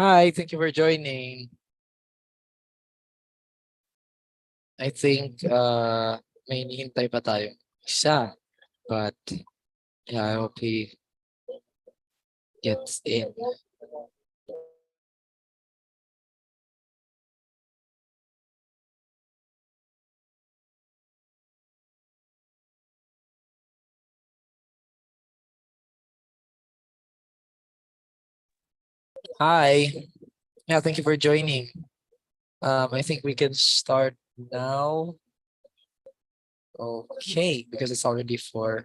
Hi, thank you for joining. I think may hinihintay pa tayong isa, but yeah, I hope he gets in. Hi. Yeah, thank you for joining. I think we can start now. Okay, because it's already for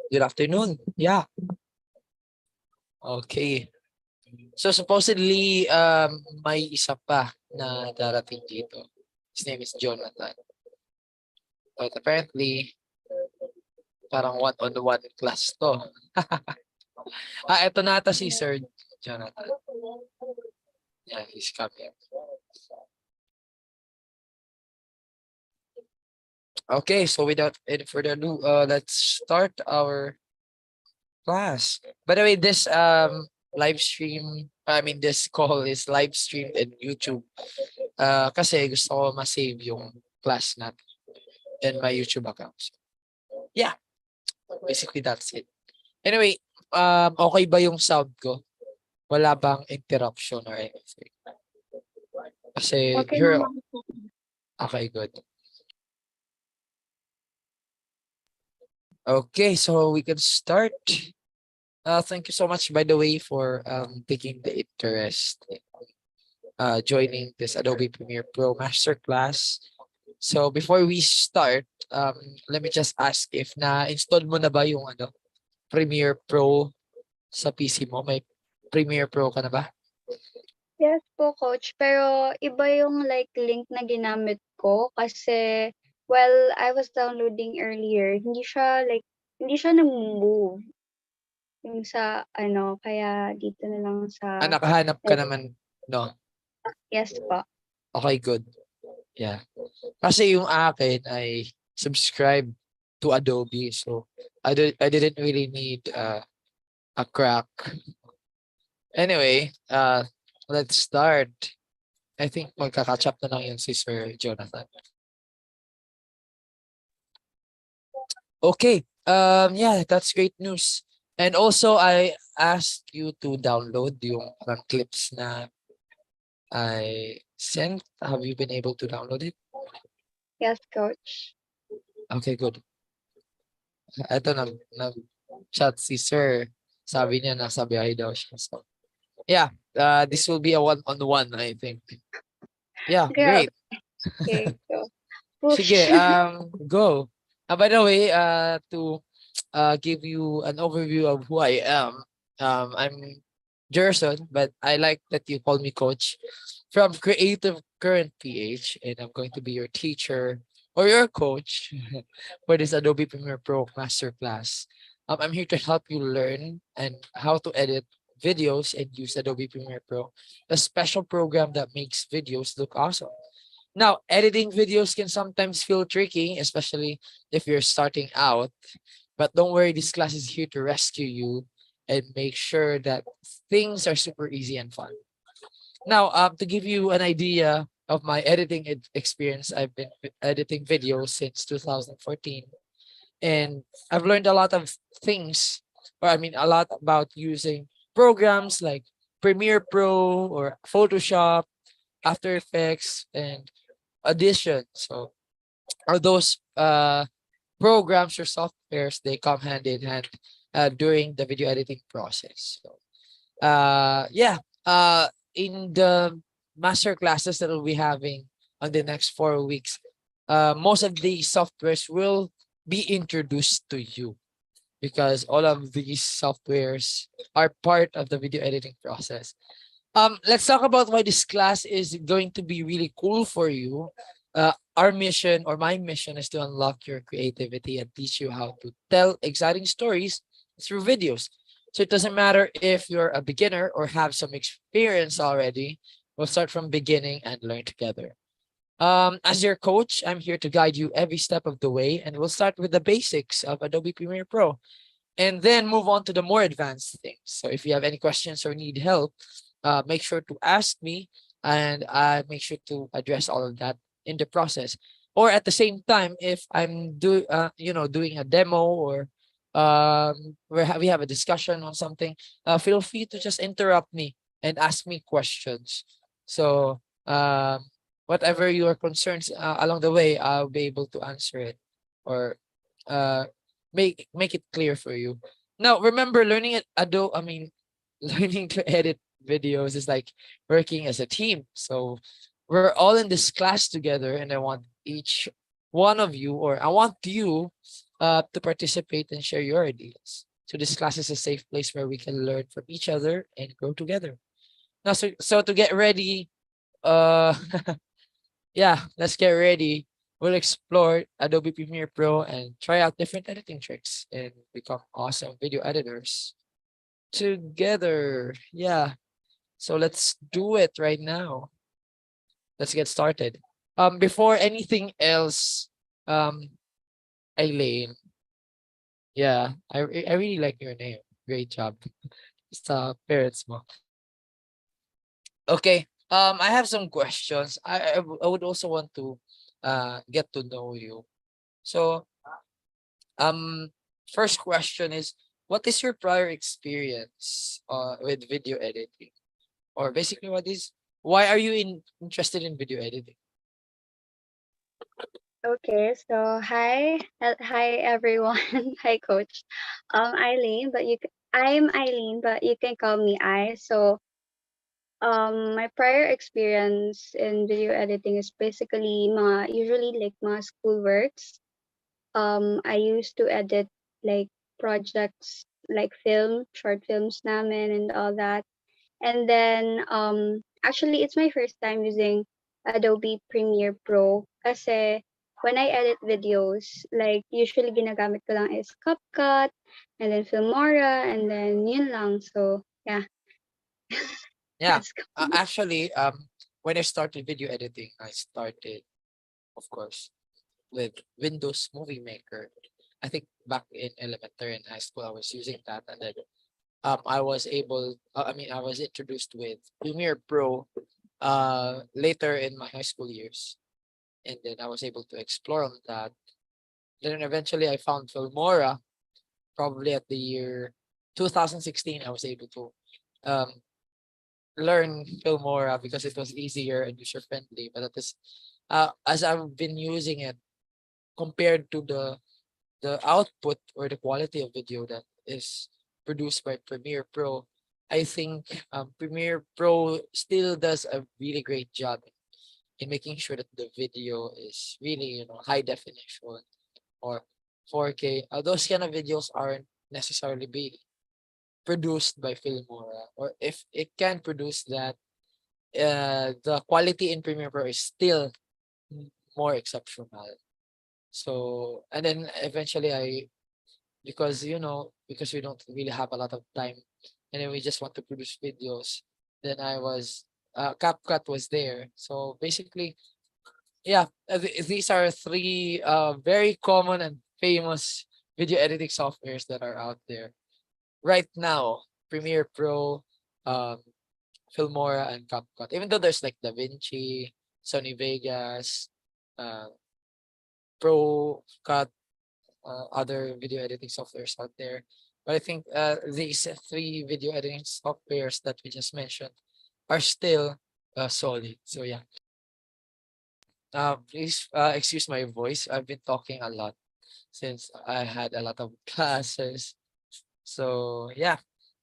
good afternoon. Yeah. Okay. So supposedly may isa pa na darating dito. His name is Jonathan. But apparently parang one-on-one class to. Eto na ata si Sir Jonathan. Yeah, he's coming. Okay, so without any further ado, let's start our class. By the way, this live stream, I mean this call is live streamed in YouTube. Kasi gusto ko ma-save yung class natin in my YouTube account. So, yeah, basically that's it. Anyway, okay ba yung sound ko? Wala bang interruption or anything? Kasi Okay you're naman po. okay, good. Okay, so we can start. Thank you so much, by the way, for taking the interest in joining this Adobe Premiere Pro Masterclass. So before we start, let me just ask if na-install mo na ba yung Premiere Pro sa PC mo? May Premiere Pro ka na ba? Yes po, coach. Pero iba yung link na ginamit ko kasi while I was downloading earlier, hindi siya nag-move yung sa kaya dito na lang sa Nakahanap ka naman, no? yes po. Okay, good. Yeah. Kasi yung akin ay subscribe to Adobe. So I didn't really need a crack. Anyway, let's start. I think magka-catch up na lang yun si Sir Jonathan. Okay. Yeah, that's great news. And also, I asked you to download yung parang clips na I sent. Have you been able to download it? Yes, coach. Okay, good. Ito, nag-chat si Sir. Sabi niya nasa biyahe daw siya. So, yeah, this will be a one-on-one, I think. Yeah, Grabe. great. Okay, go. Sige, Push. go. By the way, to give you an overview of who I am, I'm Jerson, but I like that you call me coach from Creative Current PH, and I'm going to be your teacher or your coach for this Adobe Premiere Pro Masterclass. I'm here to help you learn and how to edit videos and use Adobe Premiere Pro, a special program that makes videos look awesome. Now, editing videos can sometimes feel tricky, especially if you're starting out. But don't worry, this class is here to rescue you and make sure that things are super easy and fun. Now, to give you an idea of my editing experience, I've been editing videos since 2014, and I've learned a lot of things, or I mean, a lot about using programs like Premiere Pro or Photoshop, After Effects, and Audition. So, all those programs or softwares, they come hand in hand during the video editing process. So, yeah, in the master classes that we'll be having on the next 4 weeks, most of these softwares will be introduced to you because all of these softwares are part of the video editing process. Let's talk about why this class is going to be really cool for you. Our mission, or my mission, is to unlock your creativity and teach you how to tell exciting stories through videos. So it doesn't matter if you're a beginner or have some experience already. We'll start from beginning and learn together. As your coach, I'm here to guide you every step of the way, and we'll start with the basics of Adobe Premiere Pro and then move on to the more advanced things. So if you have any questions or need help, make sure to ask me, and I make sure to address all of that in the process. Or at the same time, if I'm doing a demo, or we have a discussion on something, feel free to just interrupt me and ask me questions. So whatever your concerns along the way, I'll be able to answer it, or uh, make it clear for you. Now, remember, learning at Adobe, I mean, learning to edit videos is like working as a team. So we're all in this class together, and I want each one of you, or I want you, to participate and share your ideas. So this class is a safe place where we can learn from each other and grow together. Now, so to get ready, uh, yeah, let's get ready. We'll explore Adobe Premiere Pro and try out different editing tricks and become awesome video editors together. Yeah. So let's do it right now. Let's get started. Before anything else, um, Eileen, yeah, I really like your name. Great job. Sa parents mo. Okay. I have some questions. I would also want to get to know you. So, um, first question is, what is your prior experience with video editing? Or basically, why are you interested in video editing? Okay, so hi everyone. Hi, Coach. Eileen, I'm Eileen, but you can call me I. So, my prior experience in video editing is basically usually like my school works. I used to edit like projects like short films namin and all that. And then actually it's my first time using Adobe Premiere Pro kasi when I edit videos, like usually ginagamit ko lang is CapCut and then Filmora and then yun lang. So yeah, Yeah. that's Actually, when I started video editing, I started, of course, with Windows Movie Maker. I think back in elementary and high school, I was using that, and then I was introduced with Premiere Pro later in my high school years, and then I was able to explore on that. Then eventually, I found Filmora probably at the year 2016. I was able to um learn Filmora because it was easier and user friendly. But as I've been using it, compared to the output or the quality of video that is produced by Premiere Pro, I think Premiere Pro still does a really great job in making sure that the video is really, high definition, or 4K. Those kind of videos aren't necessarily be produced by Filmora, or if it can produce that, the quality in Premiere Pro is still more exceptional. So, and then eventually because we don't really have a lot of time, and then we just want to produce videos, then CapCut was there. So basically, yeah, these are three very common and famous video editing softwares that are out there right now: Premiere Pro, um, Filmora, and CapCut. Even though there's like DaVinci, Sony Vegas, uh, Pro Cut, other video editing softwares out there. But I think these three video editing softwares that we just mentioned are still solid. So yeah, please excuse my voice. I've been talking a lot since I had a lot of classes. So yeah,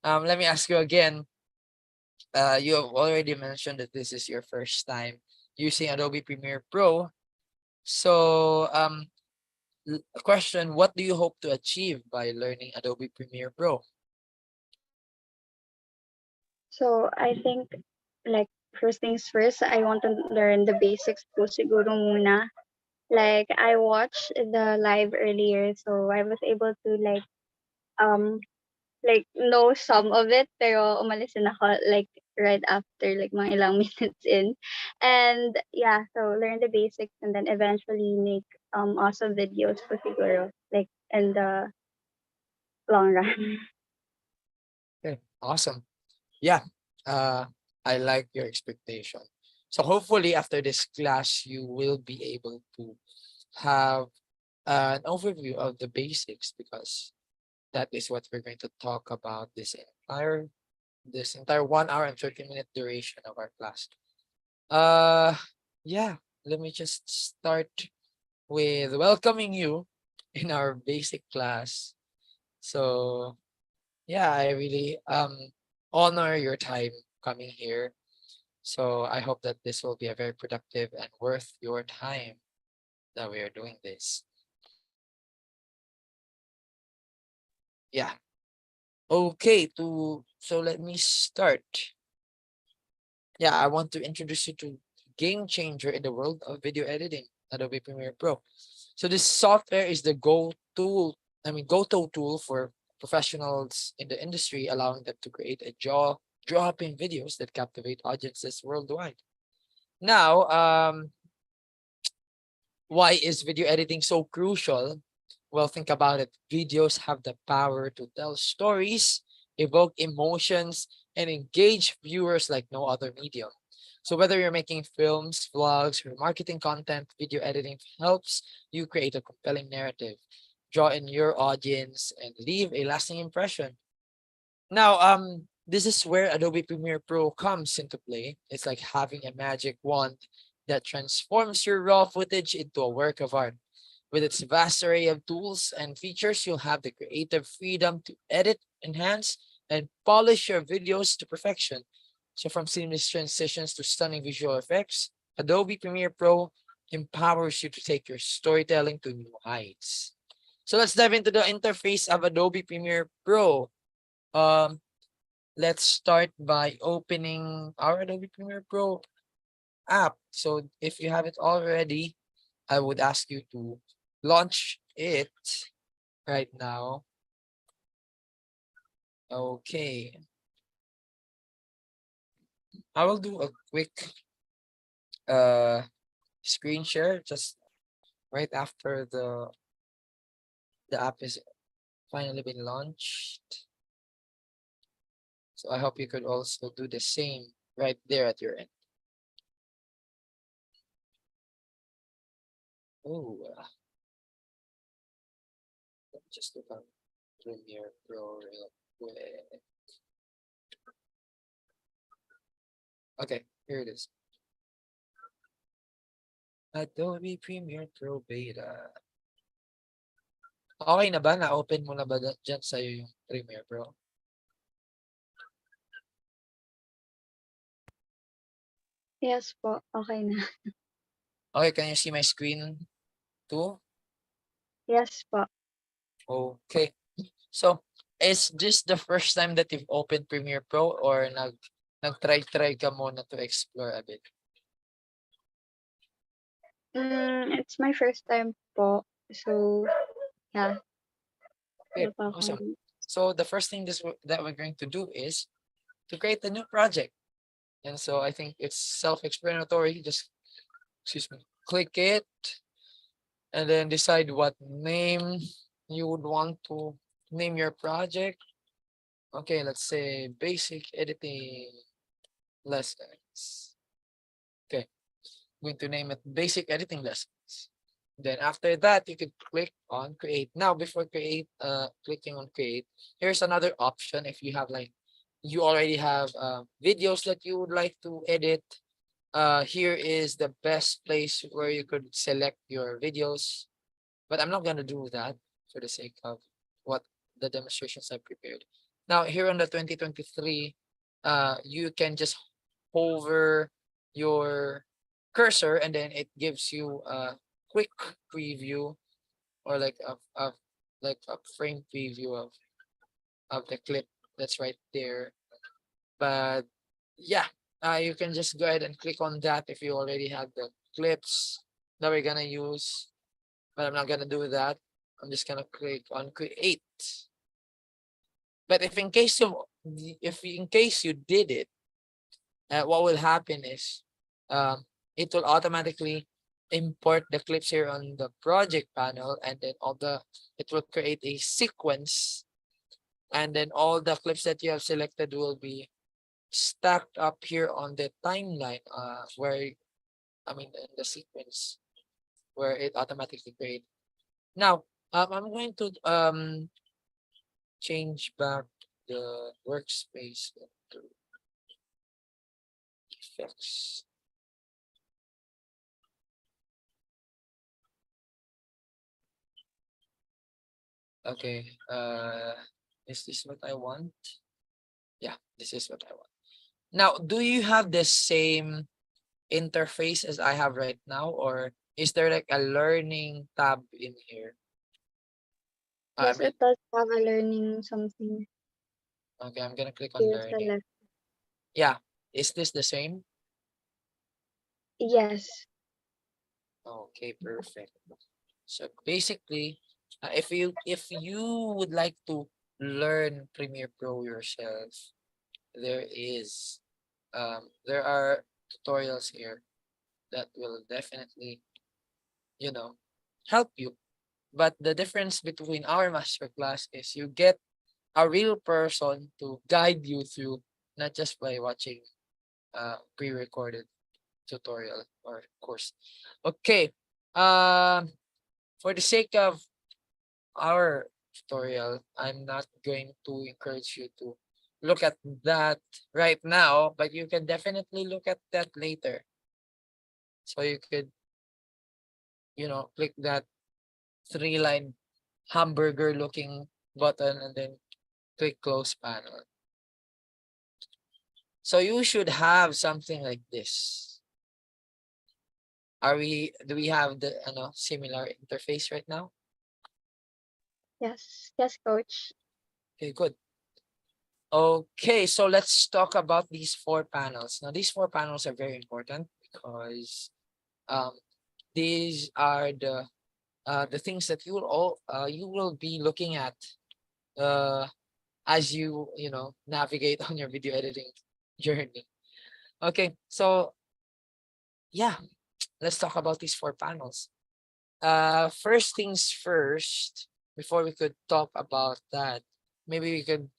let me ask you again. You have already mentioned that this is your first time using Adobe Premiere Pro. So a question: what do you hope to achieve by learning Adobe Premiere Pro? so I think like first things first, I want to learn the basics po siguro muna. Like I watched the live earlier, so I was able to um know some of it, pero umalis din ako like right after like mga ilang minutes in. And yeah, so learn the basics and then eventually make awesome videos po siguro like in the long run. Okay, awesome. Yeah. I like your expectation. So hopefully after this class, you will be able to have an overview of the basics, because that is what we're going to talk about this entire 1 hour and 30-minute duration of our class. Uh yeah, let me just start with welcoming you in our basic class. So yeah, I really honor your time coming here. So I hope that this will be a very productive and worth your time that we are doing this. Yeah. Okay, so let me start. Yeah, I want to introduce you to game changer in the world of video editing, Adobe Premiere Pro. So this software is the go-to tool for professionals in the industry, allowing them to create a jaw-dropping videos that captivate audiences worldwide. Now, why is video editing so crucial? Well, think about it. Videos have the power to tell stories, evoke emotions, and engage viewers like no other medium. So whether you're making films, vlogs, or marketing content, video editing helps you create a compelling narrative, draw in your audience, and leave a lasting impression. Now, this is where Adobe Premiere Pro comes into play. It's like having a magic wand that transforms your raw footage into a work of art. With its vast array of tools and features, you'll have the creative freedom to edit, enhance, and polish your videos to perfection. So from seamless transitions to stunning visual effects, Adobe Premiere Pro empowers you to take your storytelling to new heights. So let's dive into the interface of Adobe Premiere Pro. Um, let's start by opening our Adobe Premiere Pro app. So if you have it already, I would ask you to launch it right now. Okay. I will do a quick uh screen share just right after the app is finally been launched. So I hope you could also do the same right there at your end. Oh, let me just look on Premiere Pro real quick. Okay, here it is. Adobe Premiere Pro Beta. Okay na ba? Na-open mo na ba dyan sa'yo yung Premiere Pro? Yes po, okay na. Okay, can you see my screen too? Yes po. Okay. So, is this the first time that you've opened Premiere Pro, or nag-try ka muna to explore a bit? It's my first time po. So, yeah, Okay, wala pa awesome. akong So the first thing that we're going to do is to create a new project. And so I think it's self-explanatory. Just, excuse me, click it and then decide what name you would want to name your project. Okay, let's say basic editing lessons. Okay, I'm going to name it basic editing lessons. Then after that, you could click on create. Now, before clicking on create, here's another option. If you have like, you already have videos that you would like to edit, here is the best place where you could select your videos. But I'm not gonna do that for the sake of what the demonstrations I prepared. Now, here on the 2023, you can just hover your cursor and then it gives you a quick preview, or like a frame preview of the clip that's right there. But yeah, you can just go ahead and click on that if you already have the clips that we're gonna use. But I'm not gonna do that. I'm just gonna click on create. But if in case you did it, what will happen is it will automatically import the clips here on the project panel, and then it will create a sequence, and then all the clips that you have selected will be stacked up here on the timeline, where I mean in the sequence where it automatically creates. Now, I'm going to change back the workspace to effects. Okay, is this what I want? Yeah, this is what I want. Now, do you have the same interface as I have right now, or is there like a learning tab in here? I Yes, mean, it does have a learning something okay, I'm gonna click on here sa learning. left. Yeah, is this the same? Yes. Okay, perfect. So basically, if you would like to learn Premiere Pro yourself, there are tutorials here that will definitely, you know, help you. But the difference between our masterclass is you get a real person to guide you through, not just by watching pre-recorded tutorial or course. Okay. Um, for the sake of our tutorial, I'm not going to encourage you to look at that right now, but you can definitely look at that later. So you could, click that three-line hamburger looking button and then click close panel. So you should have something like this. Do we have the similar interface right now? Yes. Yes, coach. Okay, good. Okay, so let's talk about these four panels. Now, these four panels are very important because um, these are the things that you will be looking at uh, as you navigate on your video editing journey. Okay, so yeah, let's talk about these four panels. First things first, before we could talk about that, maybe we could.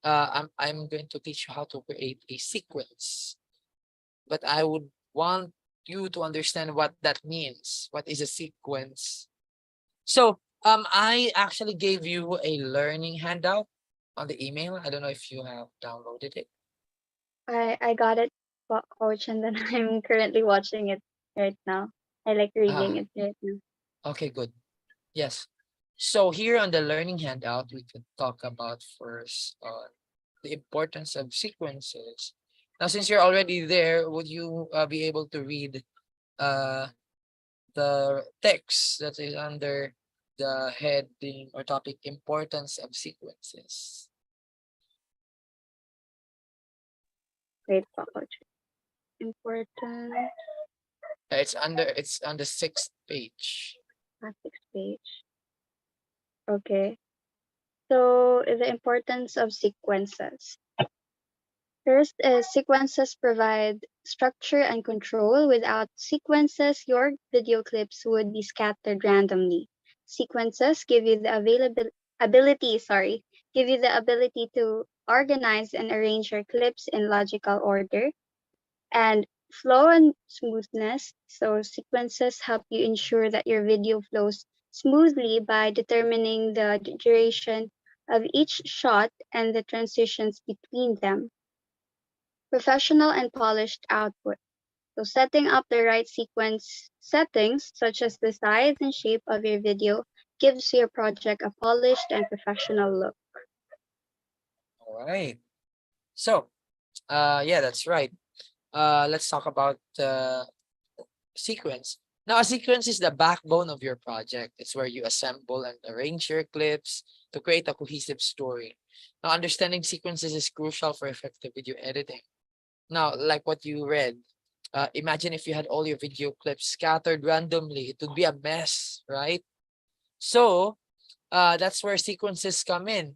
I'm going to teach you how to create a sequence, but I would want you to understand what that means. What is a sequence? So, I actually gave you a learning handout on the email. I don't know if you have downloaded it. I got it, coach, and then I'm currently watching it right now. I like reading Ah, it right now. okay, good. Yes. So here on the learning handout, we could talk about first the importance of sequences. Now, since you're already there, would you be able to read uh, the text that is under the heading or topic importance of sequences? Wait, coach. Important It's on the sixth page. graphics page. Okay. So the importance of sequences. First is sequences provide structure and control. Without sequences, your video clips would be scattered randomly. Sequences give you the ability to organize and arrange your clips in logical order and flow and smoothness. So sequences help you ensure that your video flows smoothly by determining the duration of each shot and the transitions between them. Professional and polished output. So setting up the right sequence settings, such as the size and shape of your video, gives your project a polished and professional look. All right. So, yeah, that's right. Let's talk about sequence. Now, a sequence is the backbone of your project. It's where you assemble and arrange your clips to create a cohesive story. Now, understanding sequences is crucial for effective video editing. Now, like what you read, imagine if you had all your video clips scattered randomly, it would be a mess, right? So, that's where sequences come in.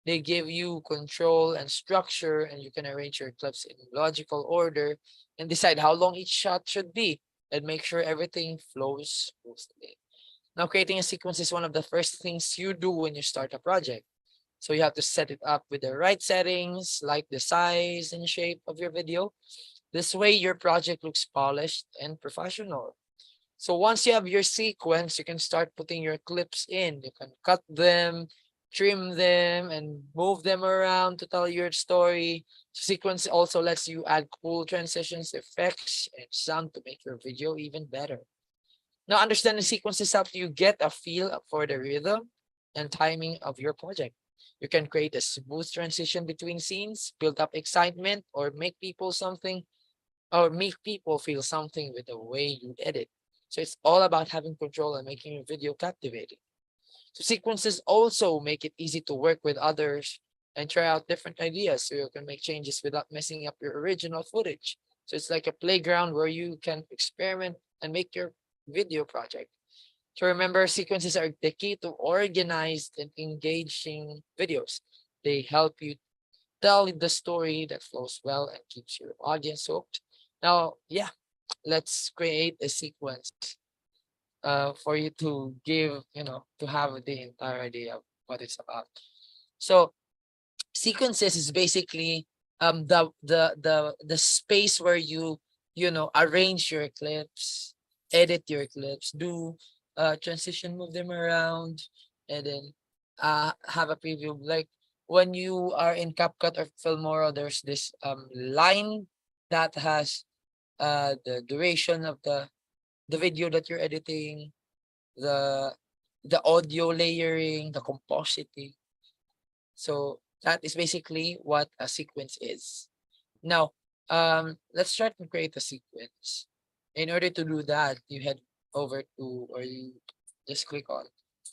They give you control and structure, and you can arrange your clips in logical order and decide how long each shot should be and make sure everything flows smoothly. Now, creating a sequence is one of the first things you do when you start a project. So you have to set it up with the right settings, like the size and shape of your video. This way, your project looks polished and professional. So once you have your sequence, you can start putting your clips in. You can cut them, trim them, and move them around to tell your story. Sequence also lets you add cool transitions, effects, and sound to make your video even better. Now, understanding sequences help you get a feel for the rhythm and timing of your project. You can create a smooth transition between scenes, build up excitement, or make people feel something with the way you edit. So it's all about having control and making your video captivating. So sequences also make it easy to work with others and try out different ideas so you can make changes without messing up your original footage. So it's like a playground where you can experiment and make your video project. So remember, sequences are the key to organized and engaging videos. They help you tell the story that flows well and keeps your audience hooked. Now, yeah, let's create a sequence for you to give, to have the entire idea of what it's about. So sequences is basically the space where you arrange your clips, edit your clips, do transition, move them around, and then have a preview. Like when you are in CapCut or Filmora, there's this line that has the duration of the video that you're editing, the the audio layering, the compositing. So that is basically what a sequence is. Now, let's try to create a sequence. In order to do that, you head over to, or you just click on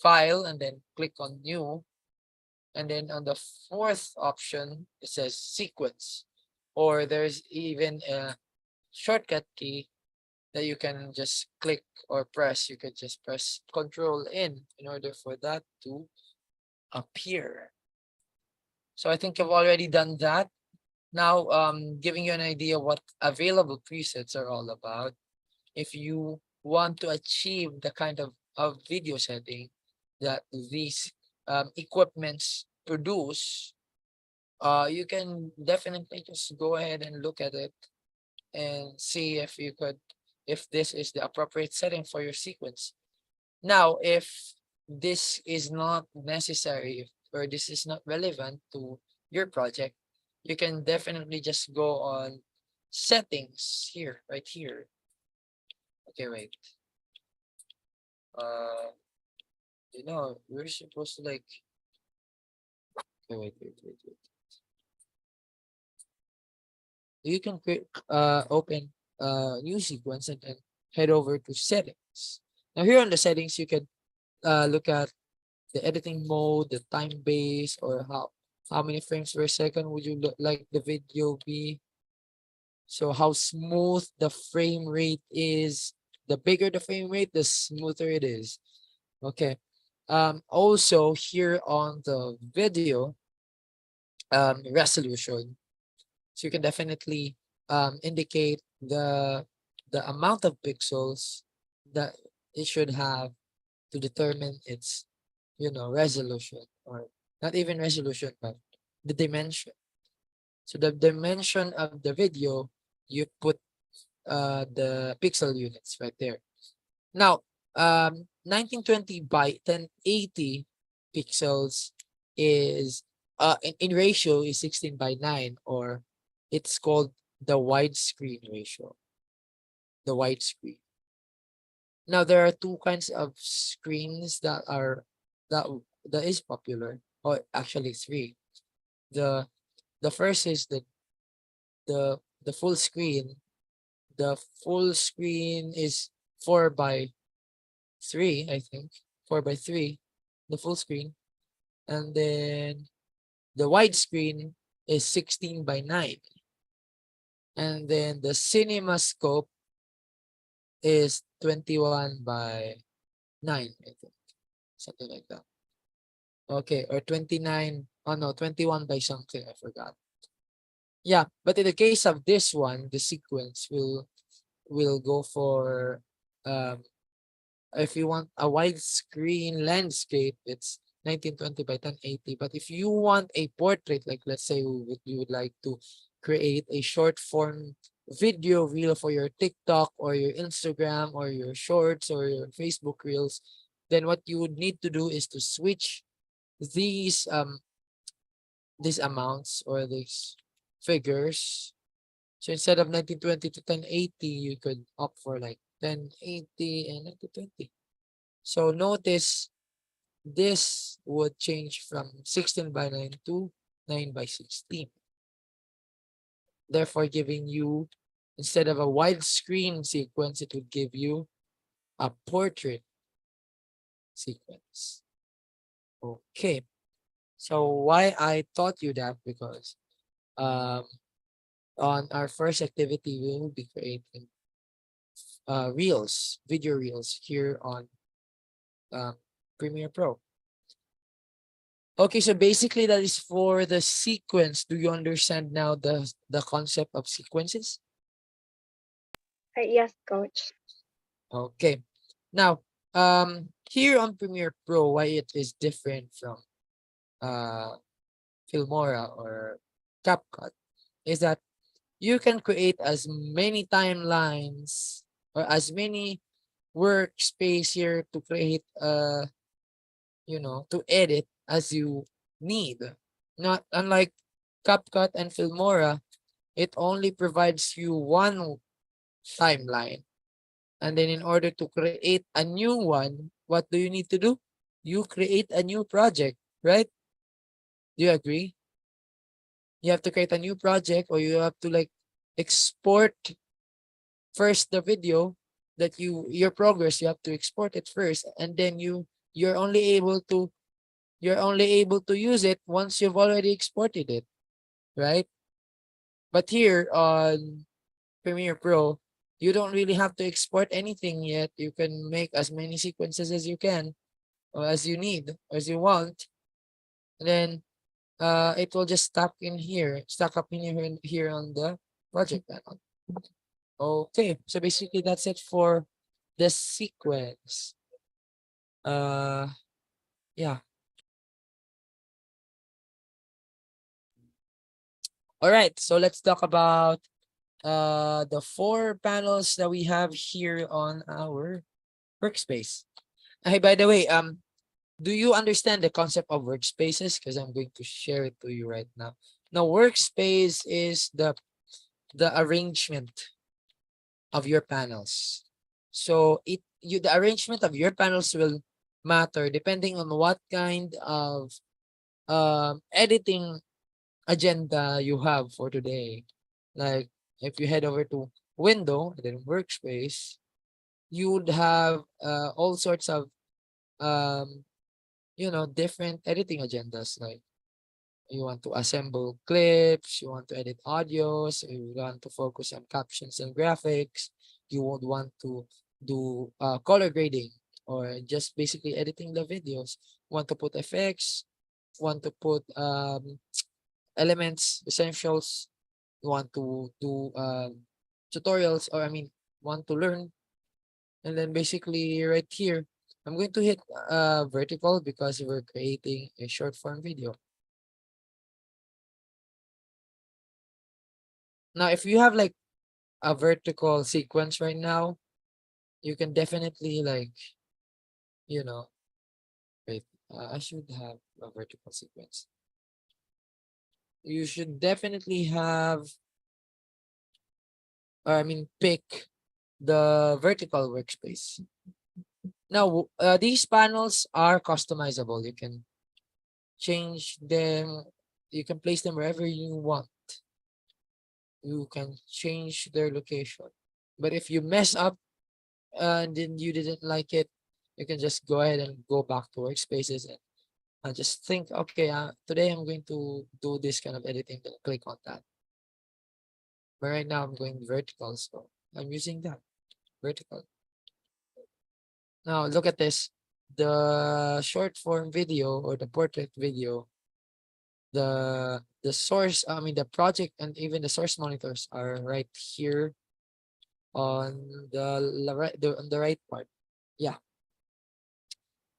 File and then click on New. And then on the fourth option, it says Sequence. Or there's even a shortcut key that you can just click or press. You could just press Control in order for that to appear. So I think I've already done that. Now, giving you an idea what available presets are all about. If you want to achieve the kind of video setting that these equipments produce, you can definitely just go ahead and look at it and see if this is the appropriate setting for your sequence. Now, if this is not necessary or this is not relevant to your project, you can definitely just go on settings here, right here. Okay, wait. Uh, we're supposed to like. Okay, wait. You can create, open new sequence and then head over to settings. Now here on the settings, you can look at the editing mode, the time base, or how many frames per second would you like the video be. So how smooth the frame rate is. The bigger the frame rate, the smoother it is. Okay. Also here on the video resolution, so you can definitely indicate the amount of pixels that it should have to determine its resolution, or not even resolution, but the dimension. So the dimension of the video, you put the pixel units right there. Now 1920 by 1080 pixels is in ratio is 16 by 9, or it's called the widescreen ratio, the widescreen. Now there are two kinds of screens that that is popular, or actually three. The the first is the full screen. The full screen is 4 by 3, I think. 4 by 3, the full screen. And then the widescreen is 16 by 9. And then the cinema scope is 21 by 9, I think. Something like that. Okay, or 29. Oh no, 21 by something, I forgot. Yeah, but in the case of this one, the sequence will go for if you want a widescreen landscape, it's 1920 by 1080. But if you want a portrait, like let's say you would like to create a short form video reel for your TikTok or your Instagram or your shorts or your Facebook reels, then what you would need to do is to switch these these amounts or these figures. So instead of 1920 to 1080, you could opt for like 1080 and 1920. So notice this would change from 16 by 9 to 9 by 16. Therefore, giving you, instead of a widescreen sequence, it would give you a portrait sequence. Okay. So why I taught you that? Because um, on our first activity, we will be creating reels, video reels here on um, Premiere Pro. Okay, so basically that is for the sequence. Do you understand now the concept of sequences? Yes, coach. Okay. Now, here on Premiere Pro, why it is different from uh Filmora or CapCut is that you can create as many timelines or as many workspace here to create to edit as you need. Not unlike CapCut and Filmora, it only provides you one timeline. And then in order to create a new one, what do you need to do? You create a new project, right? Do you agree? You have to create a new project or you have to like export first the video that your progress, you have to export it first and then you're only able to use it once you've already exported it, right? But here on Premiere Pro, you don't really have to export anything yet. You can make as many sequences as you can or as you need, as you want. And then it will just stack up in here on the project panel. Okay, so basically that's it for the sequence. Uh yeah. All right, so let's talk about the 4 panels that we have here on our workspace. Hey, by the way, do you understand the concept of workspaces? Because I'm going to share it to you right now. Now, workspace is the arrangement of your panels. So the arrangement of your panels will matter depending on what kind of editing agenda you have for today. Like if you head over to window and then workspace, you would have all sorts of um, different editing agendas. Like you want to assemble clips, you want to edit audios, you want to focus on captions and graphics, you would want to do color grading or just basically editing the videos, want to put effects, want to put elements, essentials, you want to do tutorials or I mean want to learn. And then basically right here, I'm going to hit vertical because we're creating a short form video. Now, if you have like a vertical sequence right now, you can definitely like, you know, wait, I should have a vertical sequence. You should definitely have, or I mean, pick the vertical workspace. Now, these panels are customizable. You can change them. You can place them wherever you want. You can change their location. But if you mess up and then you didn't like it, you can just go ahead and go back to workspaces and just think, okay, today I'm going to do this kind of editing, then click on that. But right now I'm going vertical, so I'm using that vertical. Now look at this. The short form video or the portrait video, the source, I mean the project and even the source monitors are right here on on the right part. Yeah.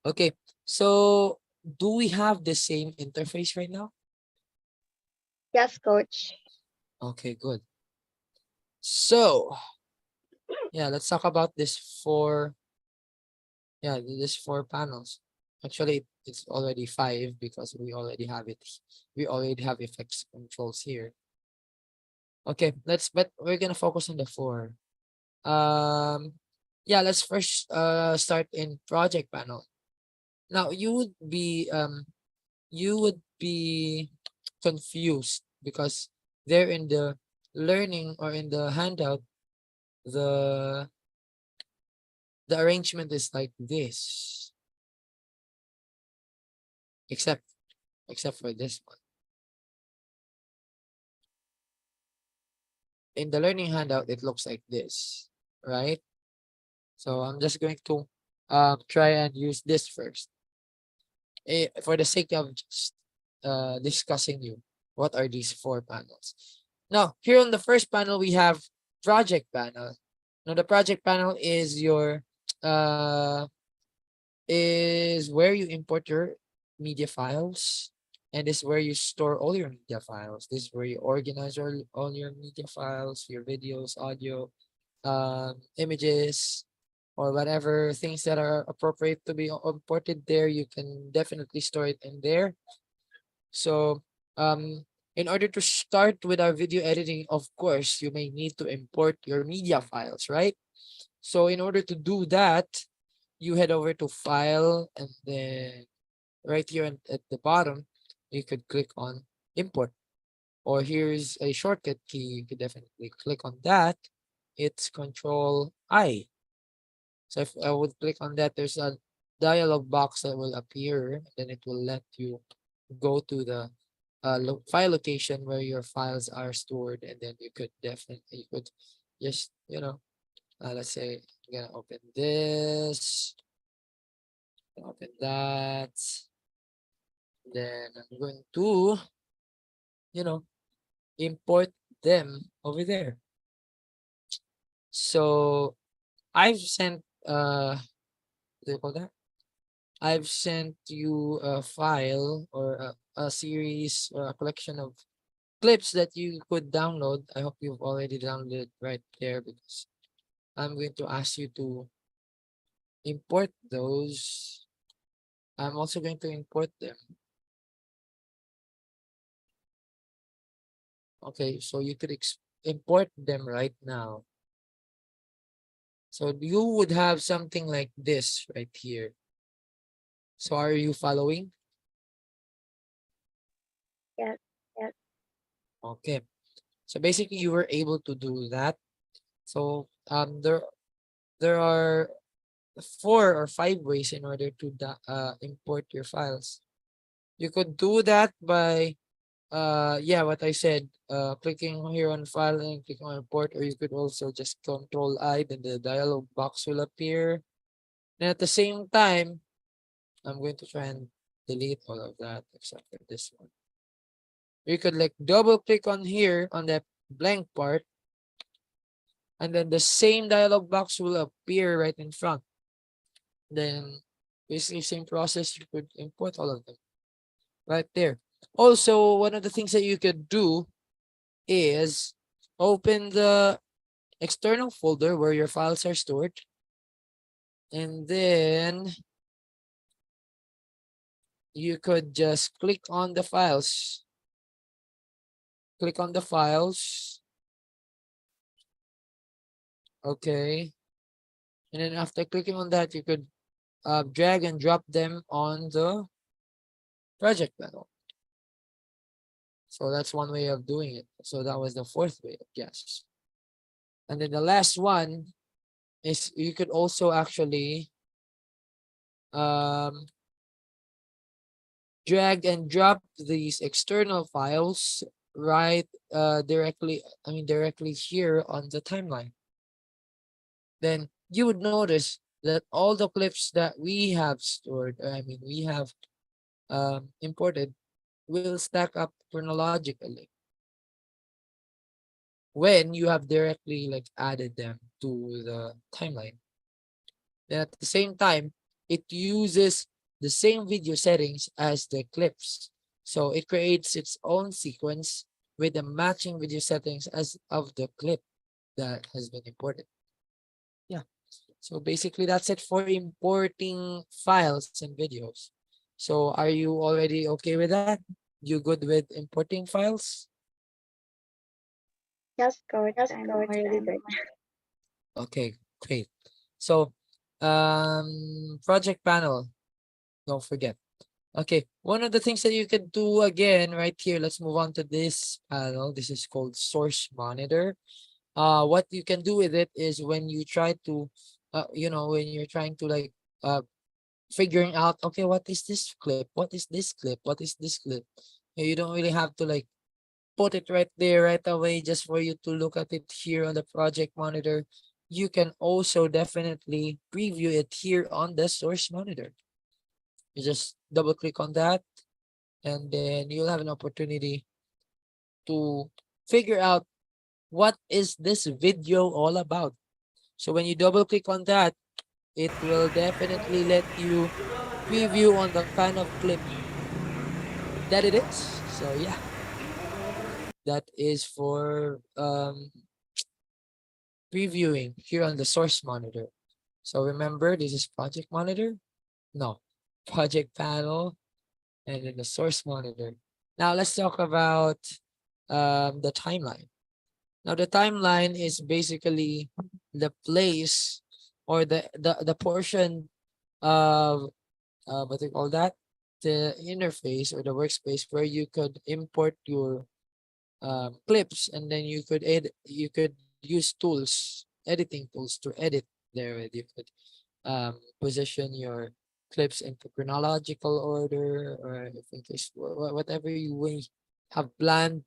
Okay. So do we have the same interface right now? Yes, coach. Okay, good. So yeah, let's talk about this four. Yeah, this four panels. Actually, it's already five because we already have it. We already have effects controls here. Okay, but we're gonna focus on the four. Um, yeah, let's first start in project panel. Now you would be confused because there in the learning or in the handout, the the arrangement is like this, except for this one. In the learning handout, it looks like this, right? So I'm just going to try and use this first. For the sake of just discussing you, what are these four panels? Now, here on the first panel, we have project panel. Now, the project panel is your uh, is where you import your media files, and is where you store all your media files. This is where you organize all your media files, your videos, audio, images, or whatever things that are appropriate to be imported there. You can definitely store it in there. So in order to start with our video editing, of course, you may need to import your media files, right? So in order to do that, you head over to file, and then right here at the bottom, you could click on import. Or here's a shortcut key. You could definitely click on that. It's Control I. So if I would click on that, there's a dialog box that will appear. Then it will let you go to the file location where your files are stored, and then you could just let's say I'm gonna open this, open that, then I'm going to you know import them over there. So I've sent what do you call that? I've sent you a file or a series or a collection of clips that you could download. I hope you've already downloaded right there, because I'm going to ask you to import those. I'm also going to import them. Okay, so you could import them right now. So you would have something like this right here. So are you following? Yes, yes, Okay. So basically you were able to do that. So there are four or five ways in order to import your files. You could do that by yeah, what I said, clicking here on file and click on import, or you could also just Control I, then the dialog box will appear. And at the same time, I'm going to try and delete all of that except for this one. You could like double click on here on that blank part, and then the same dialog box will appear right in front. Then basically same process, you could import all of them right there. Also, one of the things that you could do is open the external folder where your files are stored, and then you could just click on the files. Click on the files. Okay. And then after clicking on that, you could drag and drop them on the project panel. So that's one way of doing it. So that was the fourth way, I guess. And then the last one is you could also actually um, drag and drop these external files right directly here on the timeline. Then you would notice that all the clips that we have stored, we have imported, will stack up chronologically when you have directly like added them to the timeline. Then at the same time, it uses the same video settings as the clips. So it creates its own sequence with the matching video settings as of the clip that has been imported. Yeah. So basically that's it for importing files and videos. So are you already okay with that? You good with importing files? Yes, coach, I'm already good. Okay, great. So project panel, don't forget. Okay, one of the things that you can do again right here, let's move on to this panel. This is called source monitor. What you can do with it is when you try to, when you're trying to like uh figuring out, okay, what is this clip? What is this clip? What is this clip? You don't really have to like put it right there right away just for you to look at it here on the project monitor. You can also definitely preview it here on the source monitor. You just double click on that, and then you'll have an opportunity to figure out what is this video all about. So when you double click on that, it will definitely let you preview on the kind of clip that it is. So yeah, that is for previewing here on the source monitor. So remember, this is project monitor? No, project panel, and then the source monitor. Now let's talk about the timeline. Now the timeline is basically the place or the portion of what do you call that? The interface or the workspace where you could import your clips, and then you could use tools, editing tools to edit there. You could position your clips into chronological order, or if in case whatever you may have planned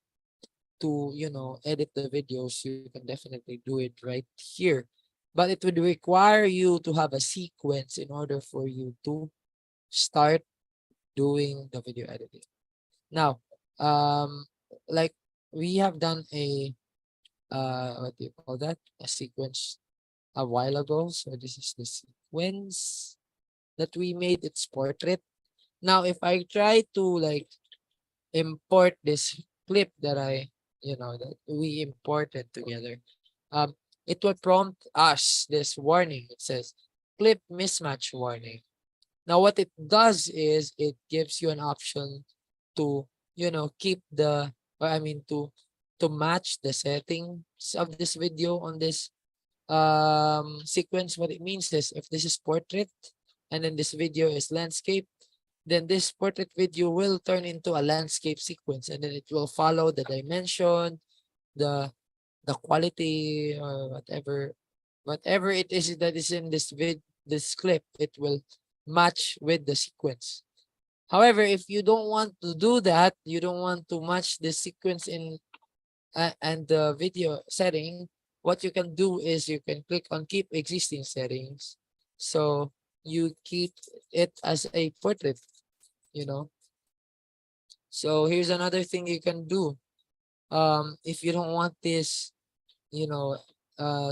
to edit the videos, you can definitely do it right here. But it would require you to have a sequence in order for you to start doing the video editing. Now, like we have done a what do you call that? A sequence a while ago. So this is the sequence that we made. It's portrait. Now, if I try to like import this clip that that we imported together, it will prompt us this warning. It says clip mismatch warning. Now, what it does is it gives you an option to, keep or I mean, to match the settings of this video on this sequence. What it means is if this is portrait and then this video is landscape, then this portrait video will turn into a landscape sequence, and then it will follow the dimension, the the quality, or whatever it is that is in this clip. It will match with the sequence. However, if you don't want to do that, you don't want to match the sequence in and the video setting, what you can do is you can click on keep existing settings. So you keep it as a portrait, you know. So here's another thing you can do. If you don't want this, you know,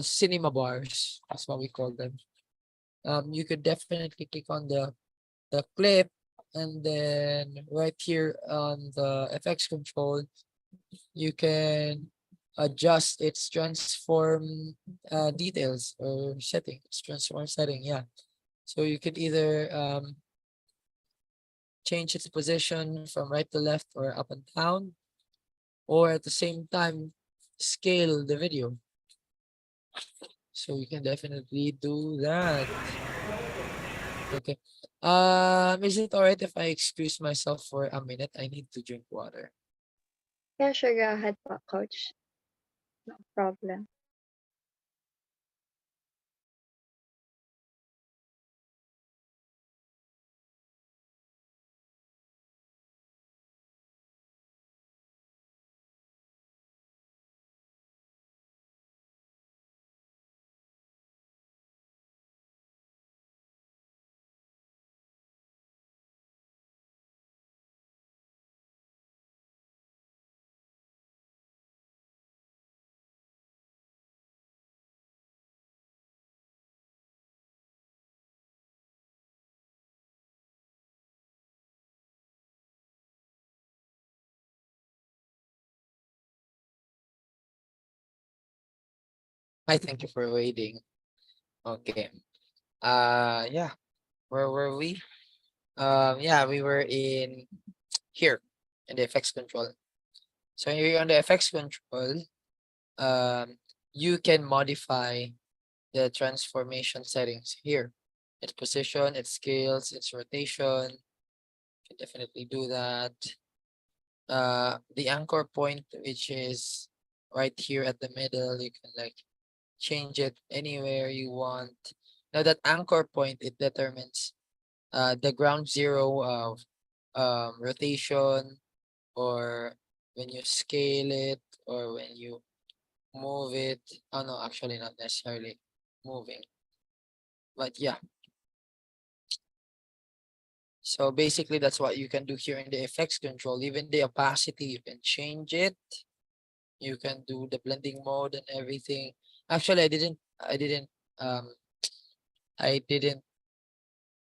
cinema bars, that's what we call them. You could definitely click on the clip, and then right here on the FX control, you can adjust its transform details or setting. It's transform setting, yeah. So you could either change its position from right to left or up and down, or at the same time scale the video. So you can definitely do that. Okay. Is it alright if I excuse myself for a minute? I need to drink water. Yeah, sure, go ahead po, coach. No problem. I thank you for waiting. Okay. Yeah. Where were we? Yeah, we were in here in the FX control. So here on the FX control, um, you can modify the transformation settings here. Its position, its scales, its rotation. You can definitely do that. The anchor point, which is right here at the middle, you can like change it anywhere you want. Now that anchor point, it determines the ground zero of rotation, or when you scale it, or when you move it. Oh no, actually not necessarily moving. But yeah, so basically that's what you can do here in the effects control. Even the opacity, you can change it. You can do the blending mode and everything. Actually, um I didn't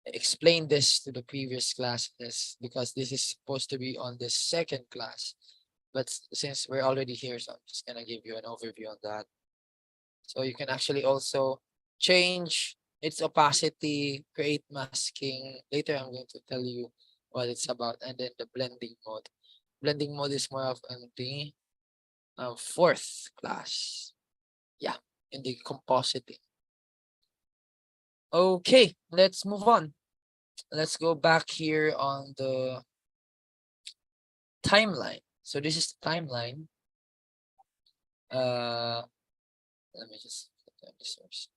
explain this to the previous classes because this is supposed to be on the second class. But since we're already here, so I'm just gonna give you an overview on that. So you can actually also change its opacity, create masking. Later, I'm going to tell you what it's about, and then the blending mode. Blending mode is more of the fourth class. Yeah, in the compositing. Okay, let's move on. Let's go back here on the timeline. So this is the timeline. Uh, Let me just put down the source.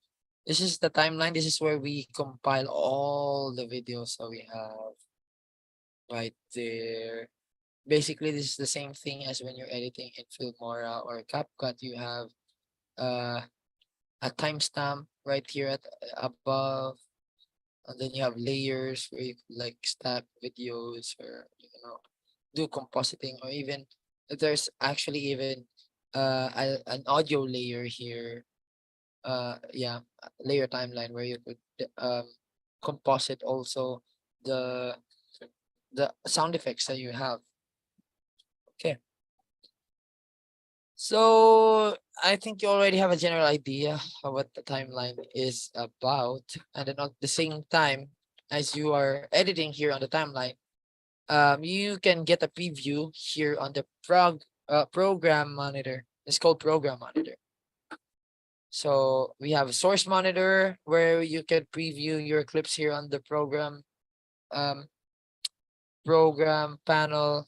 This is the timeline. This is where we compile all the videos that we have right there. Basically, this is the same thing as when you're editing in Filmora or CapCut. You have uh, a timestamp right here at above, and then you have layers where you could like stack videos, or do compositing, or even there's actually even an audio layer here. Yeah, layer timeline where you could composite also the the sound effects that you have. Okay, so I think you already have a general idea of what the timeline is about, and then at the same time, as you are editing here on the timeline, you can get a preview here on the program monitor. It's called program monitor. So we have a source monitor where you can preview your clips here on the um, program panel.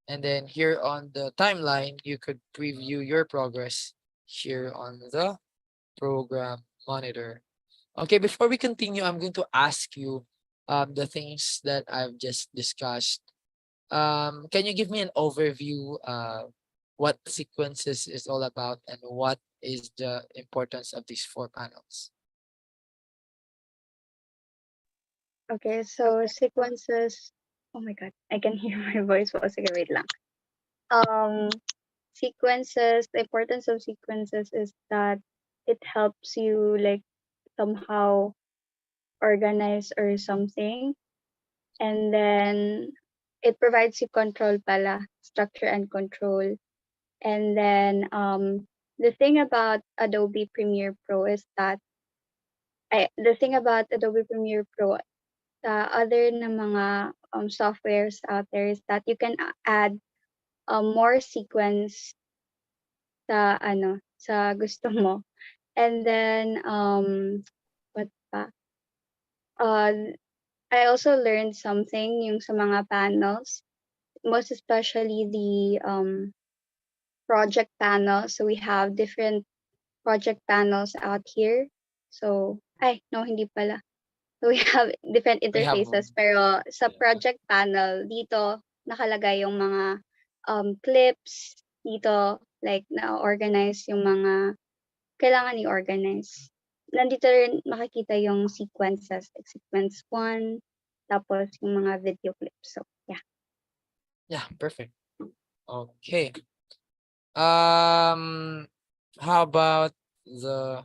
And then here on the timeline, you could preview your progress here on the program monitor. Okay, before we continue, I'm going to ask you the things that I've just discussed. Can you give me an overview what sequences is all about, and what is the importance of these four panels? Okay, so sequences. Oh my God, I can hear my voice. Sige, wait lang. Um, Sequences. The importance of sequences is that it helps you like somehow organize or something, and then it provides you control pala, structure and control. And then the thing about Adobe Premiere Pro is that the thing about Adobe Premiere Pro other na mga softwares out there is that you can add more sequence sa ano sa gusto mo. And then what pa? I also learned something yung sa mga panels, most especially the project panel. So we have different project panels out here. So ay no, hindi pala. So we have different We have interfaces, pero sa project panel dito nakalagay yung mga clips dito, like na-organize yung mga kailangan i-organize. Nandito rin makikita yung sequences, like sequence 1, tapos yung mga video clips. So, yeah. Yeah, perfect. Okay. Um, how about the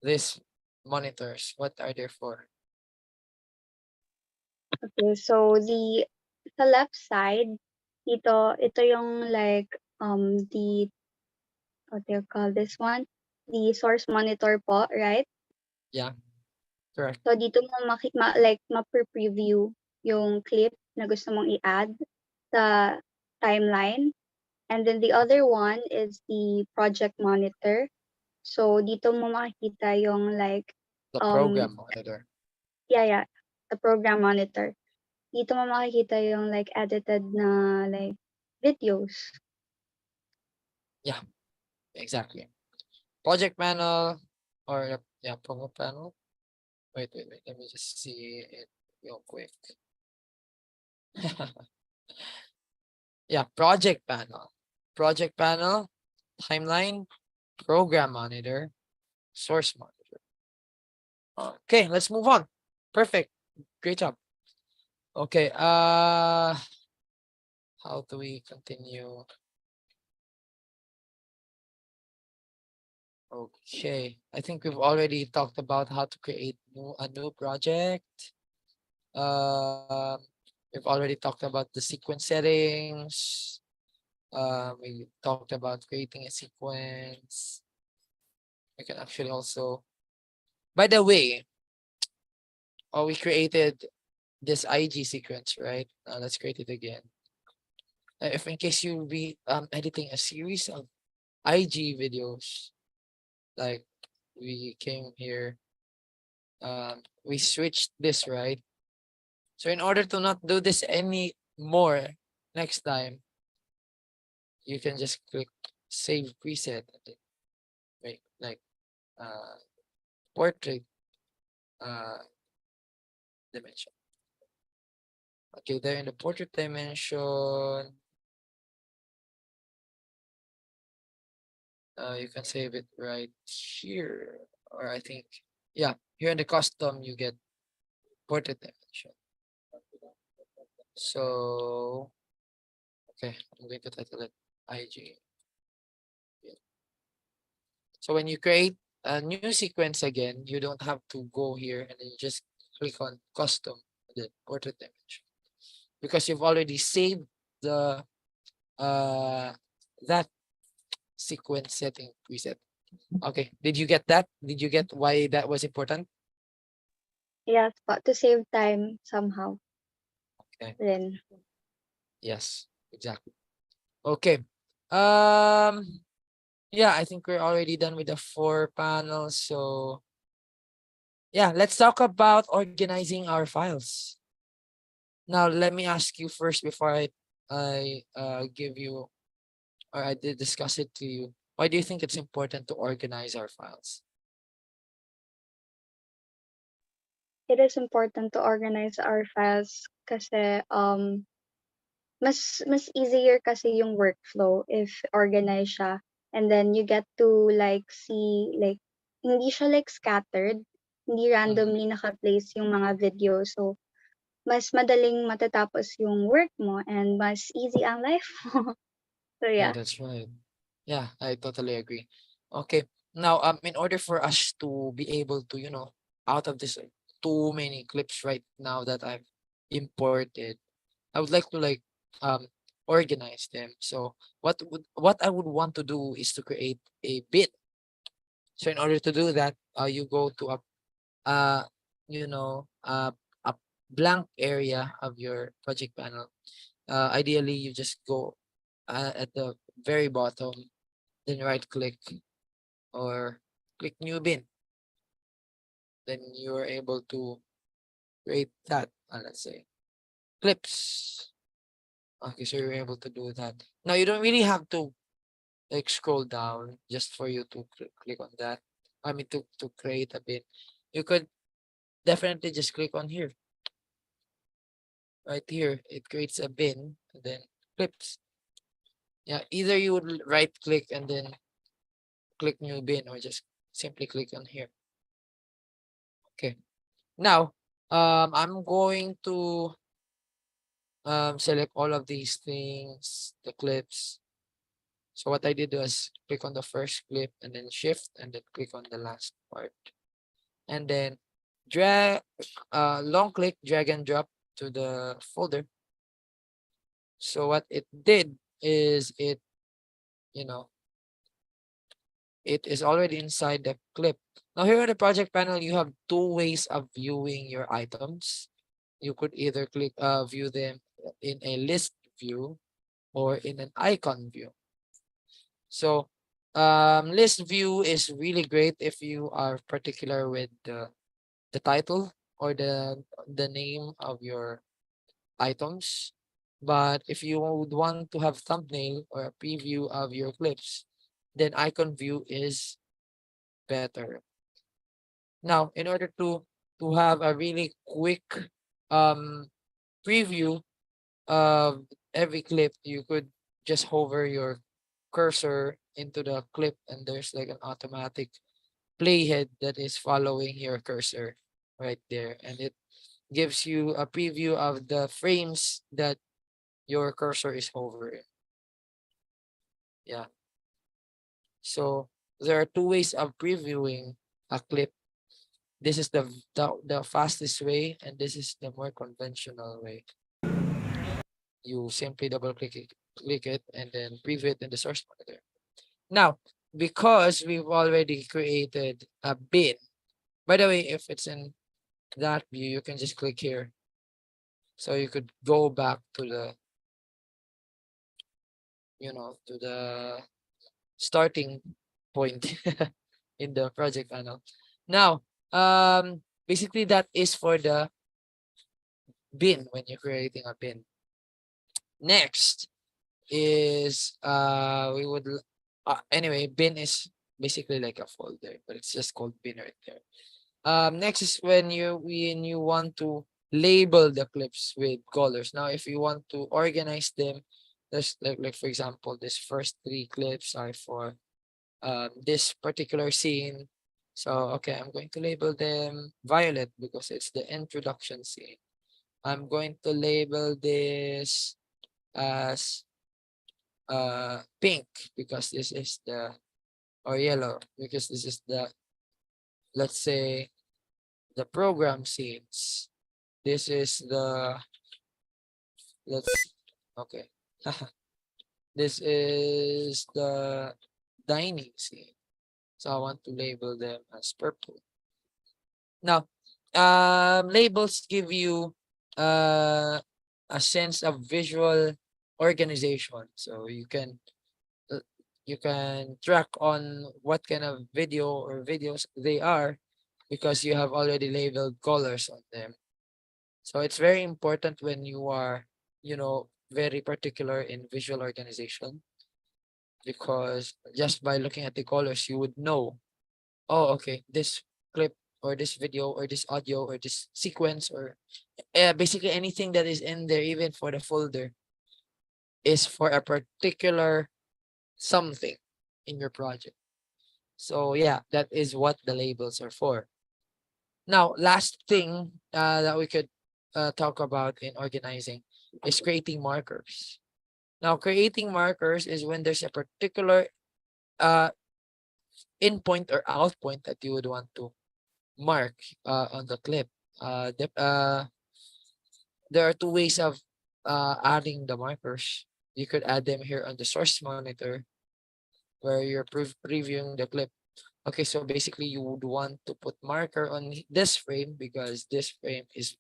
these monitors? What are they for? Okay, so sa left side, ito yung like the what do you call this one? the source monitor po, right? Yeah, correct. So dito mo like ma-preview yung clip na gusto mong i-add sa timeline. And then the other one is the project monitor. So dito mo makikita yung like The um program monitor. yeah, the program monitor. Dito mo makikita yung like edited na like videos. Yeah, exactly. Project panel or yeah, program panel. Wait. Let me just see it real quick. Yeah, project panel. Project panel, timeline, program monitor, source monitor. Okay, let's move on. Perfect. Great job. Okay, how do we continue? Okay, I think we've already talked about how to create a new project. Um, we've already talked about the sequence settings. We talked about creating a sequence. We can actually also, by the way, we created this IG sequence, right? Let's create it again. If in case you'll be editing a series of IG videos, like we came here, we switched this, right? So in order to not do this anymore next time, you can just click save preset and then make like uh portrait uh dimension. Okay, there in the portrait dimension, you can save it right here. Or I think, yeah, here in the custom, you get portrait dimension. So, okay, I'm going to title it IG. So when you create a new sequence again, you don't have to go here and then you just click on custom, the portrait dimension, because you've already saved the uh that sequence setting preset. Okay, did you get that? Did you get why that was important? Yes po, to save time somehow Okay, rin. yes, exactly. Okay. Um, yeah, I think we're already done with the 4 panels. So yeah, let's talk about organizing our files. Now, let me ask you first before I give you or I did discuss it to you. Why do you think it's important to organize our files? It is important to organize our files kasi mas easier kasi yung workflow if organized siya, and then you get to like see like hindi siya like scattered, hindi Mhm. randomly naka-place yung mga video. So mas madaling matatapos yung work mo and mas easy ang life mo. So Yeah, yeah. that's right. Yeah, I totally agree. Okay. Now, in order for us to be able to, out of this too many clips right now that I've imported, I would like to like um organize them. So what I would want to do is to create a bit. So in order to do that, you go to uh a blank area of your project panel. Ideally, you just go at the very bottom, then right click or click new bin. Then you are able to create that. Let's say clips. Okay, so you're able to do that. Now you don't really have to like scroll down just for you to click on that. I mean to create a bin. You could definitely just click on here. Right here, it creates a bin and then clips. Yeah, either you would right click and then click new bin or just simply click on here. Okay. Now, I'm going to select all of these things, the clips. So what I did was click on the first clip and then shift and then click on the last part. And then drag, long click, drag and drop to the folder. So what it did is it, you know, it is already inside the clip. Now here on the project panel, you have two ways of viewing your items. You could either view them in a list view or in an icon view. So list view is really great if you are particular with the title or the name of your items. But if you would want to have thumbnail or a preview of your clips, then icon view is better. Now, in order to have a really quick um preview of every clip, you could just hover your cursor into the clip and there's like an automatic playhead that is following your cursor right there, and it gives you a preview of the frames that your cursor is hovering. Yeah. So there are two ways of previewing a clip. This is the fastest way, and this is the more conventional way. You simply click it, and then preview it in the source monitor. Now, because we've already created a bin, by the way, if it's in that view, you can just click here. So you could go back to the, to the starting point in the project panel. Now, basically that is for the bin when you're creating a bin. Next is anyway, bin is basically like a folder, but it's just called bin right there. Next is when you want to label the clips with colors. Now, if you want to organize them, there's like for example, this first three clips are for this particular scene. So okay, I'm going to label them violet because it's the introduction scene. I'm going to label this as pink because this is the, or yellow because this is the, let's say, the program scenes. This is the, let's, okay. This is the dining scene. So I want to label them as purple. Now, labels give you uh, a sense of visual organization. So uh, you can track on what kind of video or videos they are because you have already labeled colors on them. So it's very important when you are, very particular in visual organization, because just by looking at the colors, you would know, oh, okay, this clip or this video or this audio or this sequence or basically anything that is in there, even for the folder, is for a particular something in your project. So yeah, that is what the labels are for. Now, last thing that we could talk about in organizing is creating markers. Now, creating markers is when there's a particular uh, in point or out point that you would want to mark on the clip. There are two ways of adding the markers. You could add them here on the source monitor where you're previewing the clip. Okay, so basically you would want to put marker on this frame because this frame is